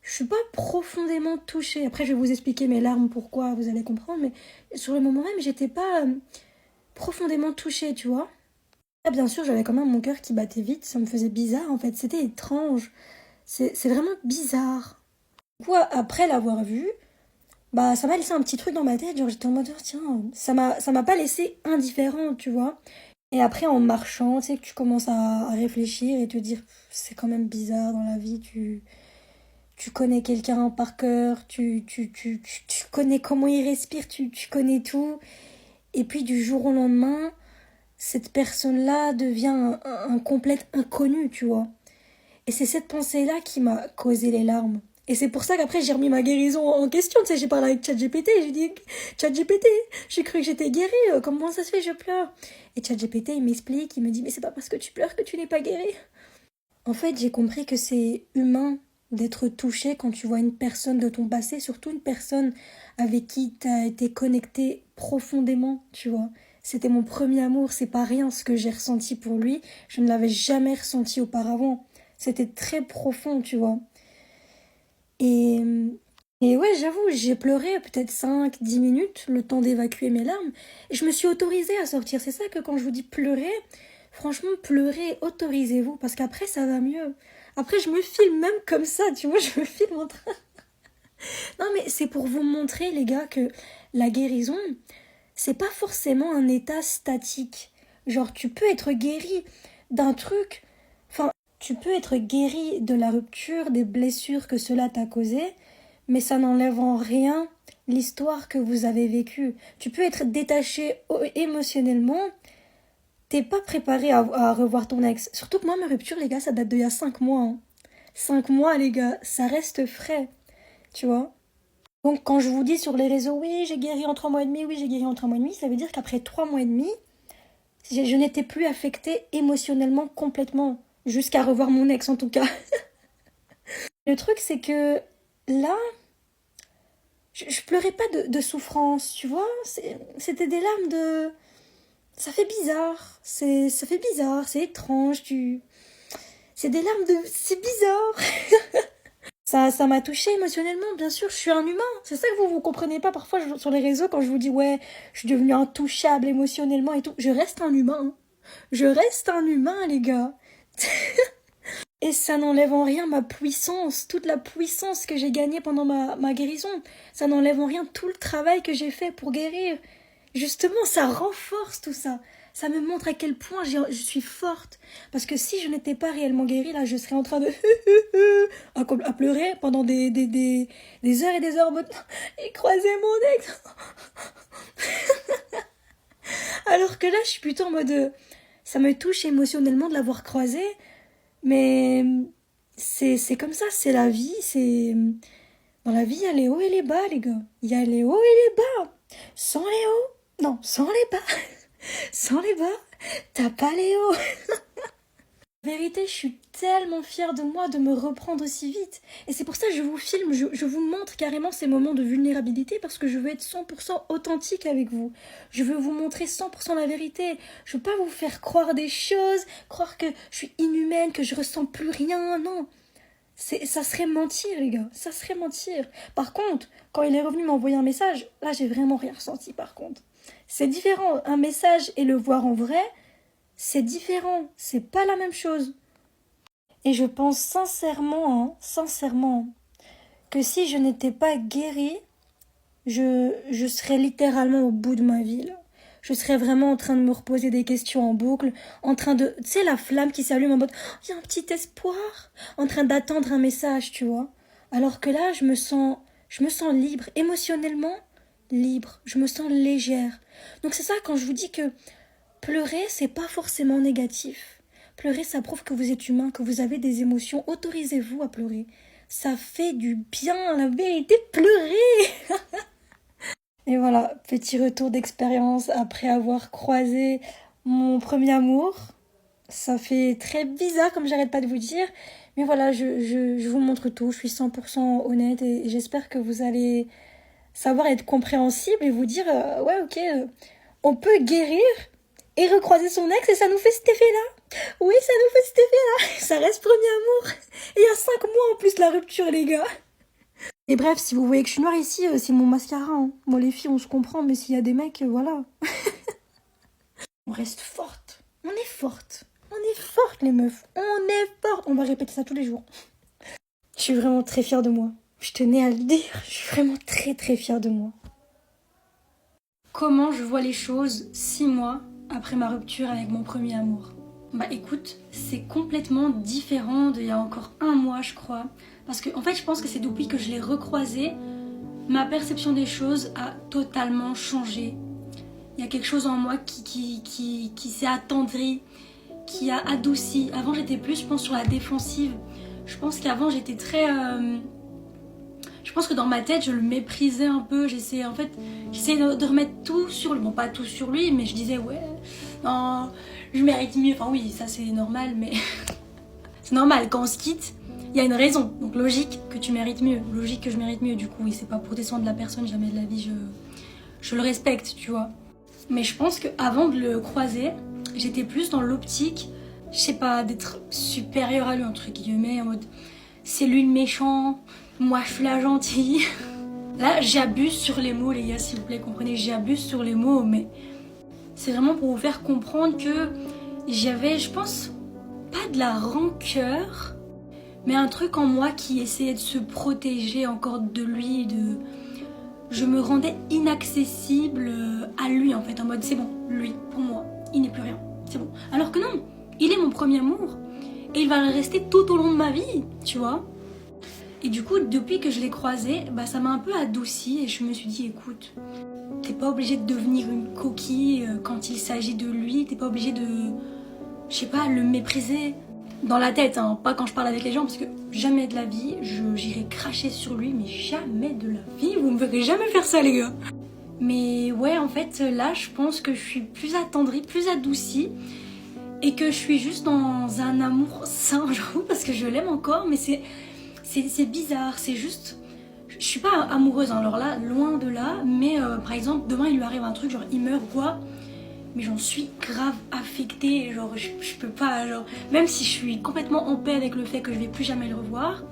je suis pas profondément touchée. Après je vais vous expliquer mes larmes pourquoi, vous allez comprendre, mais sur le moment même j'étais pas profondément touchée, tu vois. Ah, bien sûr j'avais quand même mon cœur qui battait vite, ça me faisait bizarre en fait, c'était étrange, c'est vraiment bizarre. Du coup, après l'avoir vu, ça m'a laissé un petit truc dans ma tête. Genre, j'étais en mode, oh, tiens, ça m'a pas laissé indifférente, tu vois. Et après, en marchant, tu sais, que tu commences à réfléchir et te dire, c'est quand même bizarre dans la vie, tu connais quelqu'un par cœur, tu connais comment il respire, tu connais tout. Et puis, du jour au lendemain, cette personne-là devient un complet inconnu, tu vois. Et c'est cette pensée-là qui m'a causé les larmes. Et c'est pour ça qu'après j'ai remis ma guérison en question. Tu sais, j'ai parlé avec ChatGPT, j'ai dit ChatGPT, j'ai cru que j'étais guérie, comment ça se fait, je pleure. Et ChatGPT il m'explique, il me dit mais c'est pas parce que tu pleures que tu n'es pas guérie. En fait, j'ai compris que c'est humain d'être touché quand tu vois une personne de ton passé, surtout une personne avec qui tu as été connecté profondément, tu vois. C'était mon premier amour, c'est pas rien ce que j'ai ressenti pour lui, je ne l'avais jamais ressenti auparavant. C'était très profond, tu vois. Et, et ouais, j'avoue, j'ai pleuré peut-être 5-10 minutes, le temps d'évacuer mes larmes. Et je me suis autorisée à sortir. C'est ça que quand je vous dis pleurer, franchement, pleurez, autorisez-vous, parce qu'après, ça va mieux. Après, je me filme même comme ça, tu vois, je me filme en train... Non, mais c'est pour vous montrer, les gars, que la guérison, c'est pas forcément un état statique. Genre, tu peux être guéri d'un truc, enfin, tu peux être guéri de la rupture, des blessures que cela t'a causé, mais ça n'enlève en rien l'histoire que vous avez vécue. Tu peux être détaché émotionnellement, t'es pas préparé à revoir ton ex. Surtout que moi, ma rupture, les gars, ça date d'il y a 5 mois. Hein. 5 mois, les gars, ça reste frais, tu vois. Donc quand je vous dis sur les réseaux, oui, j'ai guéri en 3 mois et demi, oui, j'ai guéri en 3 mois et demi, ça veut dire qu'après 3 mois et demi, je n'étais plus affectée émotionnellement complètement. Jusqu'à revoir mon ex, en tout cas. Le truc, c'est que là, je pleurais pas de souffrance, tu vois. C'était des larmes de... Ça fait bizarre. Ça fait bizarre, c'est étrange. C'est des larmes de... C'est bizarre. Ça m'a touchée émotionnellement, bien sûr, je suis un humain. C'est ça que vous comprenez pas parfois sur les réseaux quand je vous dis ouais, je suis devenue intouchable émotionnellement et tout. Je reste un humain. Hein. Je reste un humain, les gars. Et ça n'enlève en rien ma puissance, toute la puissance que j'ai gagnée pendant ma guérison. Ça n'enlève en rien tout le travail que j'ai fait pour guérir. Justement, ça renforce tout ça. Ça me montre à quel point je suis forte. Parce que si je n'étais pas réellement guérie, là, je serais en train de à pleurer pendant des heures et des heures en mode « Et croiser mon ex !» Alors que là, je suis plutôt en mode... Ça me touche émotionnellement de l'avoir croisé. Mais c'est comme ça, c'est la vie. Dans la vie, il y a les hauts et les bas, les gars. Il y a les hauts et les bas. Sans les hauts, non, sans les bas. Sans les bas, t'as pas les hauts. En vérité, je suis tellement fière de moi de me reprendre aussi vite. Et c'est pour ça que je vous filme, je vous montre carrément ces moments de vulnérabilité parce que je veux être 100% authentique avec vous. Je veux vous montrer 100% la vérité. Je veux pas vous faire croire des choses, croire que je suis inhumaine, que je ressens plus rien, non. Ça serait mentir, les gars, ça serait mentir. Par contre, quand il est revenu m'envoyer un message, là, j'ai vraiment rien ressenti, par contre. C'est différent, un message et le voir en vrai, c'est différent, c'est pas la même chose. Et je pense sincèrement, que si je n'étais pas guérie, je serais littéralement au bout de ma vie, là. Je serais vraiment en train de me reposer des questions en boucle, en train de... Tu sais, la flamme qui s'allume en mode « Il y a un petit espoir !» En train d'attendre un message, tu vois. Alors que là, je me sens libre, émotionnellement libre. Je me sens légère. Donc c'est ça, quand je vous dis que pleurer, c'est pas forcément négatif. Pleurer, ça prouve que vous êtes humain, que vous avez des émotions. Autorisez-vous à pleurer. Ça fait du bien, la vérité, pleurer. Et voilà, petit retour d'expérience après avoir croisé mon premier amour. Ça fait très bizarre comme j'arrête pas de vous dire. Mais voilà, je vous montre tout. Je suis 100% honnête et j'espère que vous allez savoir être compréhensible et vous dire ouais, ok, on peut guérir et recroiser son ex et ça nous fait cet effet-là. Oui, ça nous fait cet effet-là. Ça reste premier amour. Et il y a 5 mois en plus la rupture, les gars. Et bref, si vous voyez que je suis noire ici, c'est mon mascara. Hein. Bon, les filles, on se comprend, mais s'il y a des mecs, voilà. On reste forte. On est forte. On est forte, les meufs. On est forte. On va répéter ça tous les jours. Je suis vraiment très fière de moi. Je tenais à le dire. Je suis vraiment très, très fière de moi. Comment je vois les choses 6 mois après ma rupture avec mon premier amour? Bah écoute, c'est complètement différent d'il y a encore 1 mois, je crois. Parce que, en fait, je pense que c'est depuis que je l'ai recroisé, ma perception des choses a totalement changé. Il y a quelque chose en moi qui s'est attendri, qui a adouci. Avant, j'étais plus, je pense, sur la défensive. Je pense qu'avant, j'étais très... Je pense que dans ma tête, je le méprisais un peu. J'essayais de remettre tout sur lui. Bon, pas tout sur lui, mais je disais, ouais, non, je mérite mieux. Enfin oui, ça c'est normal, mais... c'est normal, quand on se quitte, il y a une raison. Donc logique que tu mérites mieux. Logique que je mérite mieux. Du coup, oui, c'est pas pour descendre la personne, jamais de la vie, je le respecte, tu vois. Mais je pense qu'avant de le croiser, j'étais plus dans l'optique, je sais pas, d'être supérieure à lui, entre guillemets, en mode, c'est lui le méchant, moi je suis la gentille. Là, j'abuse sur les mots, les gars, s'il vous plaît, comprenez, j'abuse sur les mots, mais c'est vraiment pour vous faire comprendre que j'avais, je pense, pas de la rancœur, mais un truc en moi qui essayait de se protéger encore de lui, je me rendais inaccessible à lui en fait, en mode c'est bon, lui, pour moi, il n'est plus rien, c'est bon. Alors que non, il est mon premier amour et il va le rester tout au long de ma vie, tu vois. Et du coup, depuis que je l'ai croisé, bah, ça m'a un peu adouci et je me suis dit, écoute, t'es pas obligé de devenir une coquille quand il s'agit de lui, t'es pas obligé de, je sais pas, le mépriser. Dans la tête, hein, pas quand je parle avec les gens, parce que jamais de la vie, j'irai cracher sur lui, mais jamais de la vie, vous me verrez jamais faire ça les gars. Mais ouais, en fait, là, je pense que je suis plus attendrie, plus adoucie, et que je suis juste dans un amour sain, j'avoue, parce que je l'aime encore, mais c'est bizarre, c'est juste... Je suis pas amoureuse, hein, alors là, loin de là, mais par exemple, demain il lui arrive un truc, genre il meurt ou quoi, mais j'en suis grave affectée, genre je peux pas, genre, même si je suis complètement en paix avec le fait que je vais plus jamais le revoir,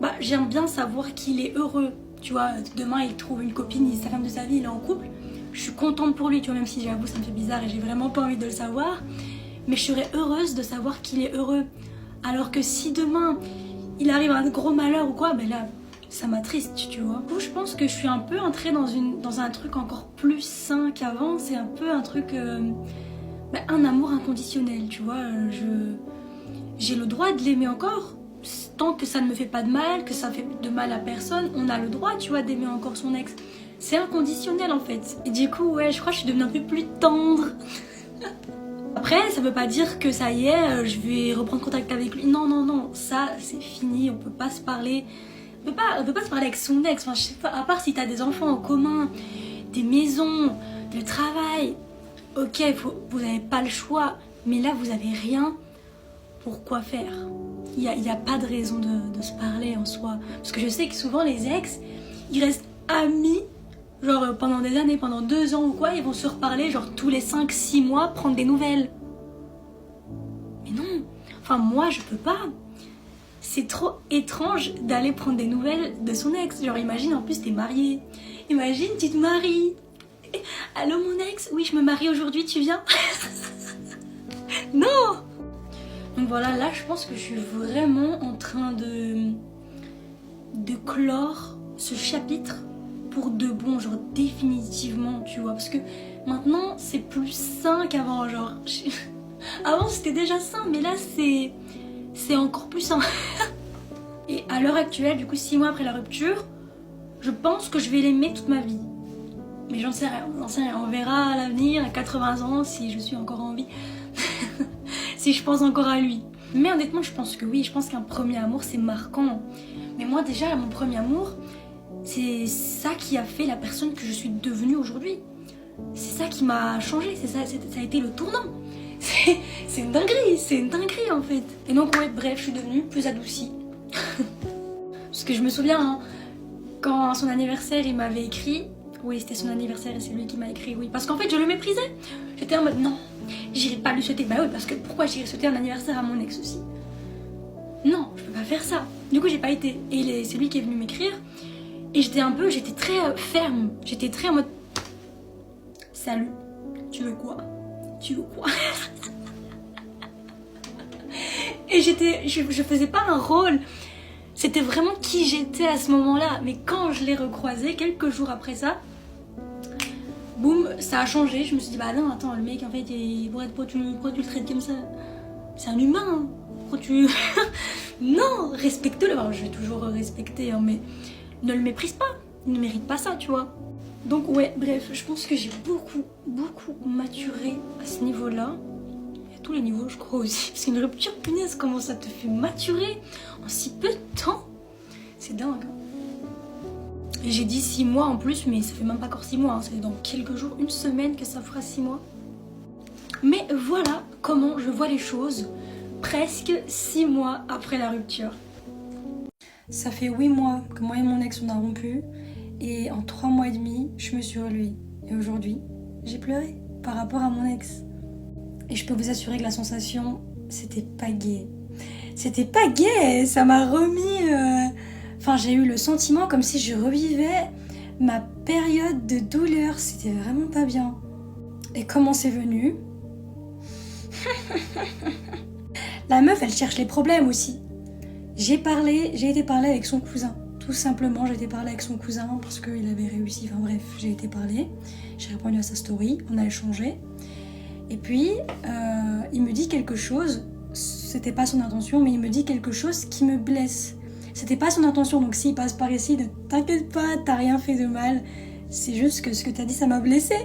bah j'aime bien savoir qu'il est heureux, tu vois, demain il trouve une copine, il est sa femme de sa vie, il est en couple, je suis contente pour lui, tu vois, même si j'avoue ça me fait bizarre et j'ai vraiment pas envie de le savoir, mais je serais heureuse de savoir qu'il est heureux, alors que si demain il arrive un gros malheur ou quoi, ben là, ça m'attriste, tu vois. Du coup, je pense que je suis un peu entrée dans un truc encore plus sain qu'avant. C'est un peu un truc... un amour inconditionnel, tu vois. J'ai le droit de l'aimer encore. Tant que ça ne me fait pas de mal, que ça fait de mal à personne, on a le droit, tu vois, d'aimer encore son ex. C'est inconditionnel, en fait. Et du coup, ouais, je crois que je suis devenue un peu plus tendre. Après, ça veut pas dire que ça y est, je vais reprendre contact avec lui. Non, non, non, ça, c'est fini, on peut pas se parler... On peut pas se parler avec son ex, enfin, je sais pas, à part si t'as des enfants en commun, des maisons, le travail. Ok, vous avez pas le choix, mais là vous avez rien. Pourquoi faire? Il y a pas de raison de se parler en soi. Parce que je sais que souvent les ex, ils restent amis, genre pendant des années, pendant 2 ans ou quoi, ils vont se reparler genre tous les 5-6 mois, prendre des nouvelles. Mais non, enfin moi je peux pas. C'est trop étrange d'aller prendre des nouvelles de son ex. Genre imagine en plus t'es mariée. Imagine tu te maries. Allô mon ex? Oui je me marie aujourd'hui, tu viens? Non. Donc voilà, là je pense que je suis vraiment en train de clore ce chapitre pour de bon, genre définitivement, tu vois. Parce que maintenant c'est plus sain qu'avant, genre. Avant c'était déjà sain, mais là c'est encore plus sain. Et à l'heure actuelle, du coup 6 mois après la rupture, je pense que je vais l'aimer toute ma vie. Mais j'en sais rien, on verra à l'avenir, à 80 ans, si je suis encore en vie, si je pense encore à lui. Mais honnêtement, je pense que oui, je pense qu'un premier amour c'est marquant. Mais moi déjà, mon premier amour, c'est ça qui a fait la personne que je suis devenue aujourd'hui. C'est ça qui m'a changé, ça a été le tournant. C'est une dinguerie en fait. Et donc ouais, bref, je suis devenue plus adoucie. Parce que je me souviens, hein, quand à son anniversaire il m'avait écrit, oui c'était son anniversaire et c'est lui qui m'a écrit, oui. Parce qu'en fait je le méprisais. J'étais en mode non, j'irai pas lui souhaiter, bah oui parce que pourquoi j'irai souhaiter un anniversaire à mon ex aussi? Non, je peux pas faire ça. Du coup j'ai pas été. Et c'est lui qui est venu m'écrire. Et j'étais très ferme. J'étais très en mode salut, tu veux quoi? Tu veux quoi? Et je faisais pas un rôle. C'était vraiment qui j'étais à ce moment-là. Mais quand je l'ai recroisé, quelques jours après ça, boum, ça a changé. Je me suis dit, bah non, attends, le mec, en fait, pourquoi tu le traites comme ça? C'est un humain, hein. Pourquoi tu... Non, respecte-le. Alors, je vais toujours respecter, hein, mais ne le méprise pas. Il ne mérite pas ça, tu vois. Donc ouais, bref, je pense que j'ai beaucoup maturé à ce niveau-là. Et à tous les niveaux, je crois aussi. Parce qu'une rupture, punaise, comment ça te fait maturer en si peu de temps? C'est dingue. Et j'ai dit 6 mois en plus, mais ça fait même pas encore 6 mois. Hein. C'est dans quelques jours, une semaine que ça fera 6 mois. Mais voilà comment je vois les choses presque 6 mois après la rupture. Ça fait 8 mois que moi et mon ex on a rompu. Et en 3 mois et demi, je me suis relevée. Et aujourd'hui, j'ai pleuré par rapport à mon ex. Et je peux vous assurer que la sensation, c'était pas gai. C'était pas gai, ça m'a remis... Enfin, j'ai eu le sentiment comme si je revivais ma période de douleur. C'était vraiment pas bien. Et comment c'est venu? La meuf, elle cherche les problèmes aussi. J'ai été parler avec son cousin. Tout simplement, j'ai été parler avec son cousin parce qu'il avait réussi. Enfin bref, j'ai été parler. J'ai répondu à sa story, on a échangé. Et puis, il me dit quelque chose. C'était pas son intention, mais il me dit quelque chose qui me blesse. C'était pas son intention, donc s'il passe par ici, ne t'inquiète pas, t'as rien fait de mal. C'est juste que ce que t'as dit, ça m'a blessé.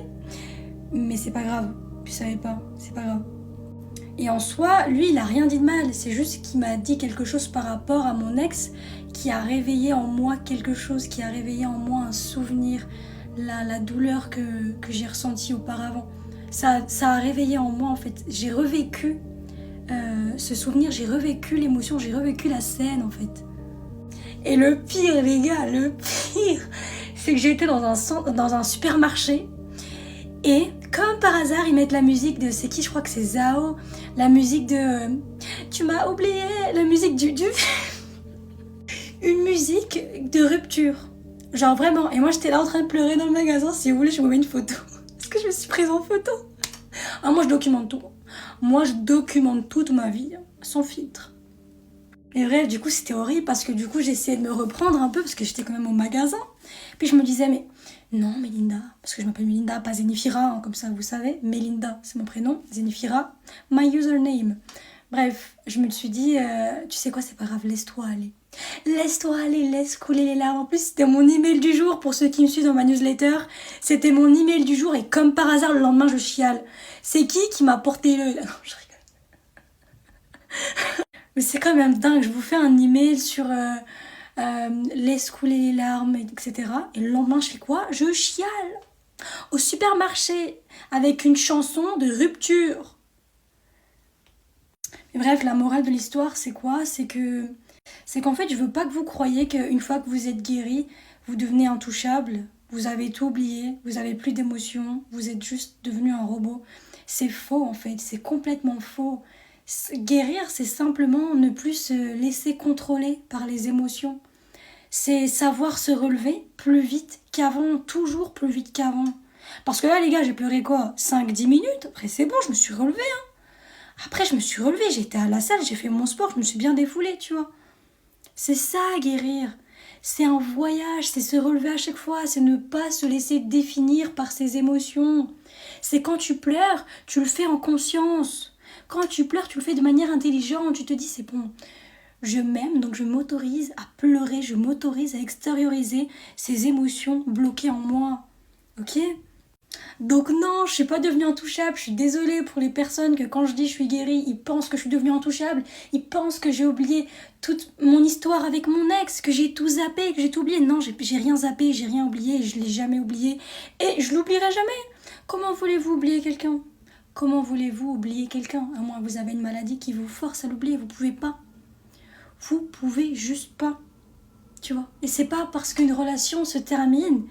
Mais c'est pas grave, tu savais pas, c'est pas grave. Et en soi, lui, il a rien dit de mal. C'est juste qu'il m'a dit quelque chose par rapport à mon ex qui a réveillé en moi quelque chose, qui a réveillé en moi un souvenir, la douleur que j'ai ressentie auparavant. Ça a réveillé en moi, en fait. J'ai revécu ce souvenir, j'ai revécu l'émotion, j'ai revécu la scène, en fait. Et le pire, les gars, le pire, c'est que j'étais dans un supermarché et comme par hasard, ils mettent la musique de, c'est qui, je crois que c'est Zao, la musique de, tu m'as oublié, la musique du une musique de rupture. Genre vraiment, et moi j'étais là en train de pleurer dans le magasin, si vous voulez je vous mets une photo. Parce que je me suis prise en photo. Ah moi je documente tout. Moi je documente toute ma vie, sans filtre. Et bref, du coup c'était horrible parce que du coup j'essayais de me reprendre un peu parce que j'étais quand même au magasin. Puis je me disais mais non Mélinda, parce que je m'appelle Mélinda, pas Zenifira, hein, comme ça vous savez. Mélinda c'est mon prénom, Zenifira, my username. Bref, je me suis dit, tu sais quoi, c'est pas grave, laisse-toi aller. Laisse-toi aller, laisse couler les larmes. En plus, c'était mon email du jour pour ceux qui me suivent dans ma newsletter. C'était mon email du jour et comme par hasard, le lendemain, je chiale. C'est qui m'a porté le... Non, je rigole. Mais c'est quand même dingue, je vous fais un email sur laisse couler les larmes, etc. Et le lendemain, je fais quoi? Je chiale au supermarché avec une chanson de rupture. Mais bref, la morale de l'histoire, c'est quoi? C'est qu'en fait, je veux pas que vous croyiez qu'une fois que vous êtes guéri, vous devenez intouchable, vous avez tout oublié, vous avez plus d'émotions, vous êtes juste devenu un robot. C'est faux en fait, c'est complètement faux. Guérir, c'est simplement ne plus se laisser contrôler par les émotions. C'est savoir se relever plus vite qu'avant, toujours plus vite qu'avant. Parce que là, les gars, j'ai pleuré quoi? 5-10 minutes? Après, c'est bon, je me suis relevée. Après, je me suis relevée, j'étais à la salle, j'ai fait mon sport, je me suis bien défoulée, tu vois. C'est ça, guérir. C'est un voyage, c'est se relever à chaque fois, c'est ne pas se laisser définir par ses émotions. C'est quand tu pleures, tu le fais en conscience. Quand tu pleures, tu le fais de manière intelligente, tu te dis c'est bon. Je m'aime, donc je m'autorise à pleurer, je m'autorise à extérioriser ces émotions bloquées en moi. Ok ? Donc non, je suis pas devenue intouchable, je suis désolée pour les personnes que quand je dis je suis guérie, ils pensent que je suis devenue intouchable, ils pensent que j'ai oublié toute mon histoire avec mon ex, que j'ai tout zappé, que j'ai tout oublié. Non, j'ai rien zappé, j'ai rien oublié, je l'ai jamais oublié et je l'oublierai jamais. Comment voulez-vous oublier quelqu'un? Comment voulez-vous oublier quelqu'un? À moins que vous avez une maladie qui vous force à l'oublier, vous pouvez pas. Vous pouvez juste pas, tu vois. Et c'est pas parce qu'une relation se termine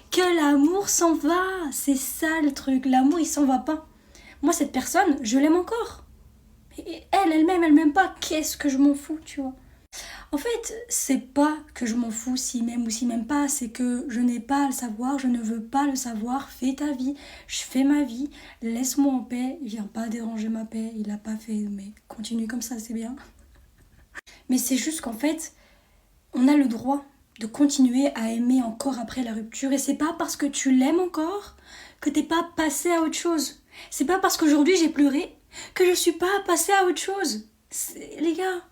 que l'amour s'en va. C'est ça le truc, l'amour il s'en va pas. Moi cette personne, je l'aime encore. Et elle-même, elle m'aime pas. Qu'est-ce que je m'en fous, tu vois. En fait, c'est pas que je m'en fous s'il m'aime ou s'il m'aime pas, c'est que je n'ai pas à le savoir, je ne veux pas le savoir. Fais ta vie, je fais ma vie, laisse-moi en paix, viens pas déranger ma paix, il l'a pas fait, mais continue comme ça, c'est bien. Mais c'est juste qu'en fait, on a le droit de continuer à aimer encore après la rupture. Et c'est pas parce que tu l'aimes encore que t'es pas passé à autre chose. C'est pas parce qu'aujourd'hui j'ai pleuré que je suis pas passée à autre chose. Les gars,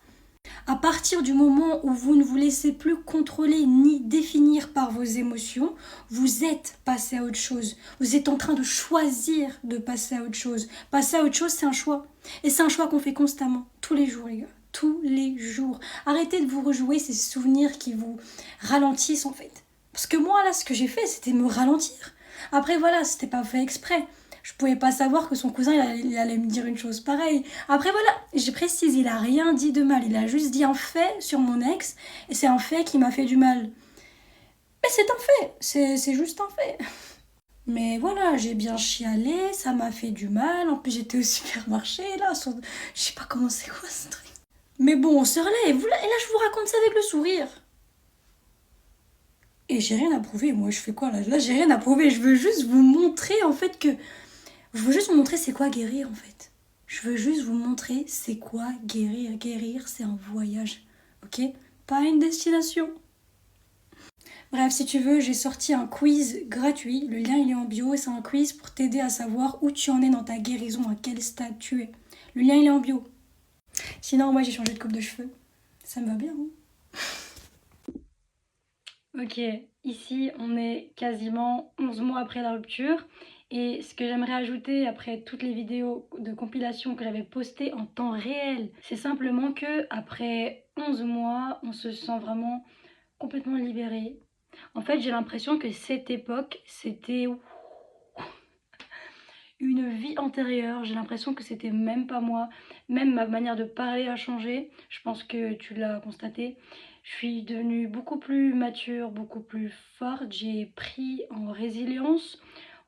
à partir du moment où vous ne vous laissez plus contrôler ni définir par vos émotions, vous êtes passé à autre chose. Vous êtes en train de choisir de passer à autre chose. Passer à autre chose, c'est un choix. Et c'est un choix qu'on fait constamment, tous les jours, les gars. Tous les jours. Arrêtez de vous rejouer ces souvenirs qui vous ralentissent en fait. Parce que moi là ce que j'ai fait c'était me ralentir. Après voilà, c'était pas fait exprès. Je pouvais pas savoir que son cousin il allait me dire une chose pareille. Après voilà, j'ai précisé, il a rien dit de mal. Il a juste dit un fait sur mon ex. Et c'est un fait qui m'a fait du mal. Mais c'est un fait. C'est juste un fait. Mais voilà, j'ai bien chialé, ça m'a fait du mal. En plus j'étais au supermarché là. Je sais pas comment c'est quoi ce truc. Mais bon, on se relève, et là je vous raconte ça avec le sourire. Et j'ai rien à prouver, moi je fais quoi là? Là j'ai rien à prouver, je veux juste vous montrer en fait que... Je veux juste vous montrer c'est quoi guérir en fait. Je veux juste vous montrer c'est quoi guérir. Guérir c'est un voyage, ok? Pas une destination. Bref, si tu veux, j'ai sorti un quiz gratuit. Le lien, il est en bio et c'est un quiz pour t'aider à savoir où tu en es dans ta guérison, à quel stade tu es. Le lien, il est en bio. Sinon, moi, j'ai changé de coupe de cheveux. Ça me va bien, hein. Ok, ici, on est quasiment 11 mois après la rupture. Et ce que j'aimerais ajouter après toutes les vidéos de compilation que j'avais postées en temps réel, c'est simplement que après 11 mois, on se sent vraiment complètement libéré. En fait, j'ai l'impression que cette époque, c'était une vie antérieure. J'ai l'impression que c'était même pas moi. Même ma manière de parler a changé. Je pense que tu l'as constaté. Je suis devenue beaucoup plus mature, beaucoup plus forte. J'ai pris en résilience,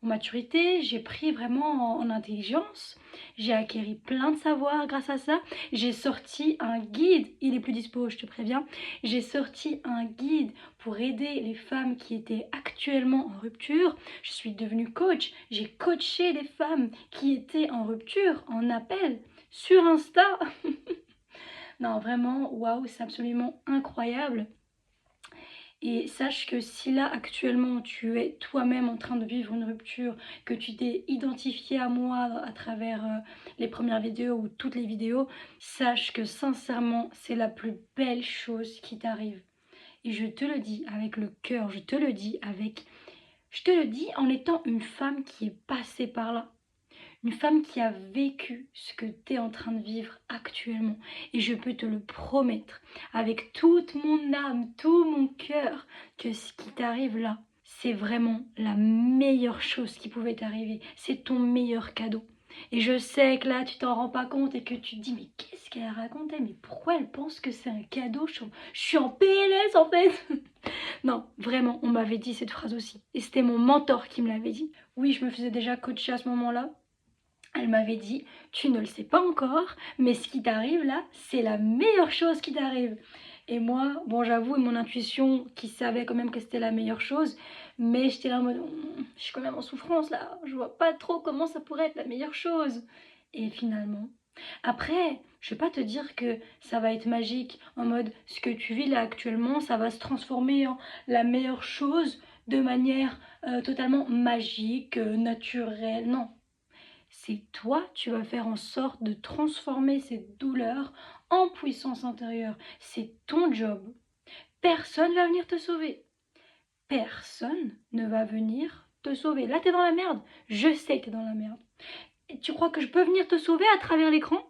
en maturité. J'ai pris vraiment en intelligence. J'ai acquis plein de savoirs grâce à ça. J'ai sorti un guide. Il est plus dispo, je te préviens. J'ai sorti un guide pour aider les femmes qui étaient actuellement en rupture. Je suis devenue coach. J'ai coaché les femmes qui étaient en rupture, en appel, sur Insta. Non, vraiment, waouh, c'est absolument incroyable. Et sache que si là actuellement tu es toi-même en train de vivre une rupture, que tu t'es identifié à moi à travers les premières vidéos ou toutes les vidéos, sache que sincèrement c'est la plus belle chose qui t'arrive. Et je te le dis avec le cœur, je te le dis en étant une femme qui est passée par là. Une femme qui a vécu ce que tu es en train de vivre actuellement. Et je peux te le promettre, avec toute mon âme, tout mon cœur, que ce qui t'arrive là, c'est vraiment la meilleure chose qui pouvait t'arriver. C'est ton meilleur cadeau. Et je sais que là, tu t'en rends pas compte et que tu te dis, mais qu'est-ce qu'elle a raconté? Mais pourquoi elle pense que c'est un cadeau? Je suis en PLS en fait. Non, vraiment, on m'avait dit cette phrase aussi. Et c'était mon mentor qui me l'avait dit. Oui, je me faisais déjà coacher à ce moment-là. Elle m'avait dit, tu ne le sais pas encore, mais ce qui t'arrive là, c'est la meilleure chose qui t'arrive. Et moi, bon j'avoue, mon intuition qui savait quand même que c'était la meilleure chose, mais j'étais là en mode, je suis quand même en souffrance là, je vois pas trop comment ça pourrait être la meilleure chose. Et finalement, après, je vais pas te dire que ça va être magique, en mode, ce que tu vis là actuellement, ça va se transformer en la meilleure chose de manière totalement magique, naturelle, non. C'est toi, tu vas faire en sorte de transformer cette douleur en puissance intérieure. C'est ton job. Personne ne va venir te sauver. Personne ne va venir te sauver. Là, tu es dans la merde. Je sais que tu es dans la merde. Et tu crois que je peux venir te sauver à travers l'écran?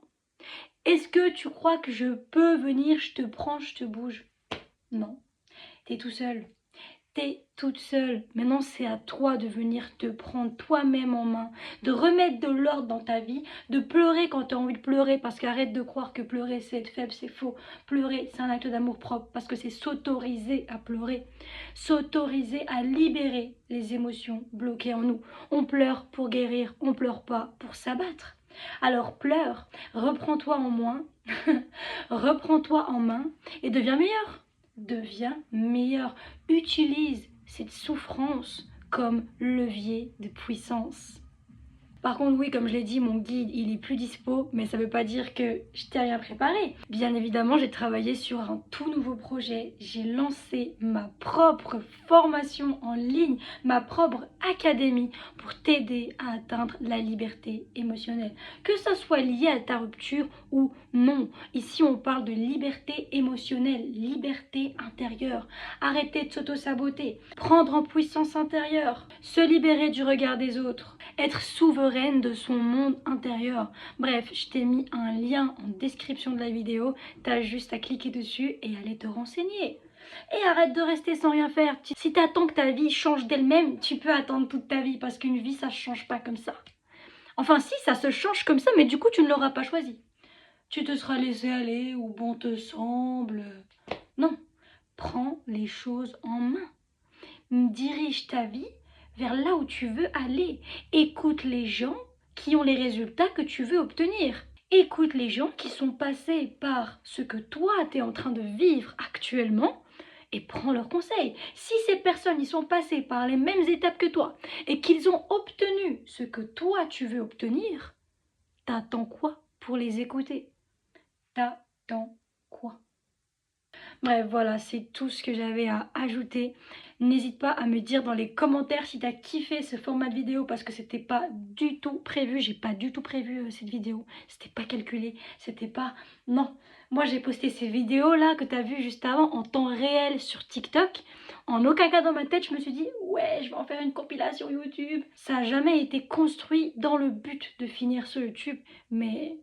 Est-ce que tu crois que je peux venir, je te prends, je te bouge? Non. Tu es tout seul. T'es toute seule. Maintenant, c'est à toi de venir te prendre toi-même en main, de remettre de l'ordre dans ta vie, de pleurer quand tu as envie de pleurer, parce qu'arrête de croire que pleurer, c'est être faible, c'est faux. Pleurer, c'est un acte d'amour propre, parce que c'est s'autoriser à pleurer, s'autoriser à libérer les émotions bloquées en nous. On pleure pour guérir, on pleure pas pour s'abattre. Alors pleure, reprends-toi en main, reprends-toi en main et deviens meilleur. Deviens meilleur. Utilise cette souffrance comme levier de puissance. Par contre, oui, comme je l'ai dit, mon guide, il est plus dispo, mais ça veut pas dire que je t'ai rien préparé. Bien évidemment, j'ai travaillé sur un tout nouveau projet. J'ai lancé ma propre formation en ligne, ma propre académie pour t'aider à atteindre la liberté émotionnelle. Que ça soit lié à ta rupture ou non. Ici, on parle de liberté émotionnelle, liberté intérieure. Arrêter de s'auto-saboter, prendre en puissance intérieure, se libérer du regard des autres, être souveraine de son monde intérieur. Bref, je t'ai mis un lien en description de la vidéo. T'as juste à cliquer dessus et aller te renseigner. Et arrête de rester sans rien faire. Si t'attends que ta vie change d'elle-même, tu peux attendre toute ta vie parce qu'une vie, ça se change pas comme ça. Enfin si, ça se change comme ça, mais du coup, tu ne l'auras pas choisi. Tu te seras laissé aller où bon te semble. Non, prends les choses en main. Dirige ta vie vers là où tu veux aller. Écoute les gens qui ont les résultats que tu veux obtenir. Écoute les gens qui sont passés par ce que toi, tu es en train de vivre actuellement et prends leurs conseils. Si ces personnes y sont passées par les mêmes étapes que toi et qu'ils ont obtenu ce que toi, tu veux obtenir, t'attends quoi pour les écouter? T'attends quoi? Bref, voilà, c'est tout ce que j'avais à ajouter. N'hésite pas à me dire dans les commentaires si t'as kiffé ce format de vidéo parce que c'était pas du tout prévu. J'ai pas du tout prévu cette vidéo. C'était pas calculé. C'était pas... Non. Moi, j'ai posté ces vidéos-là que t'as vues juste avant en temps réel sur TikTok. En aucun cas dans ma tête, je me suis dit « Ouais, je vais en faire une compilation YouTube ». Ça n'a jamais été construit dans le but de finir sur YouTube. Mais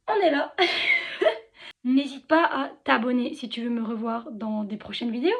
on est là. N'hésite pas à t'abonner si tu veux me revoir dans des prochaines vidéos.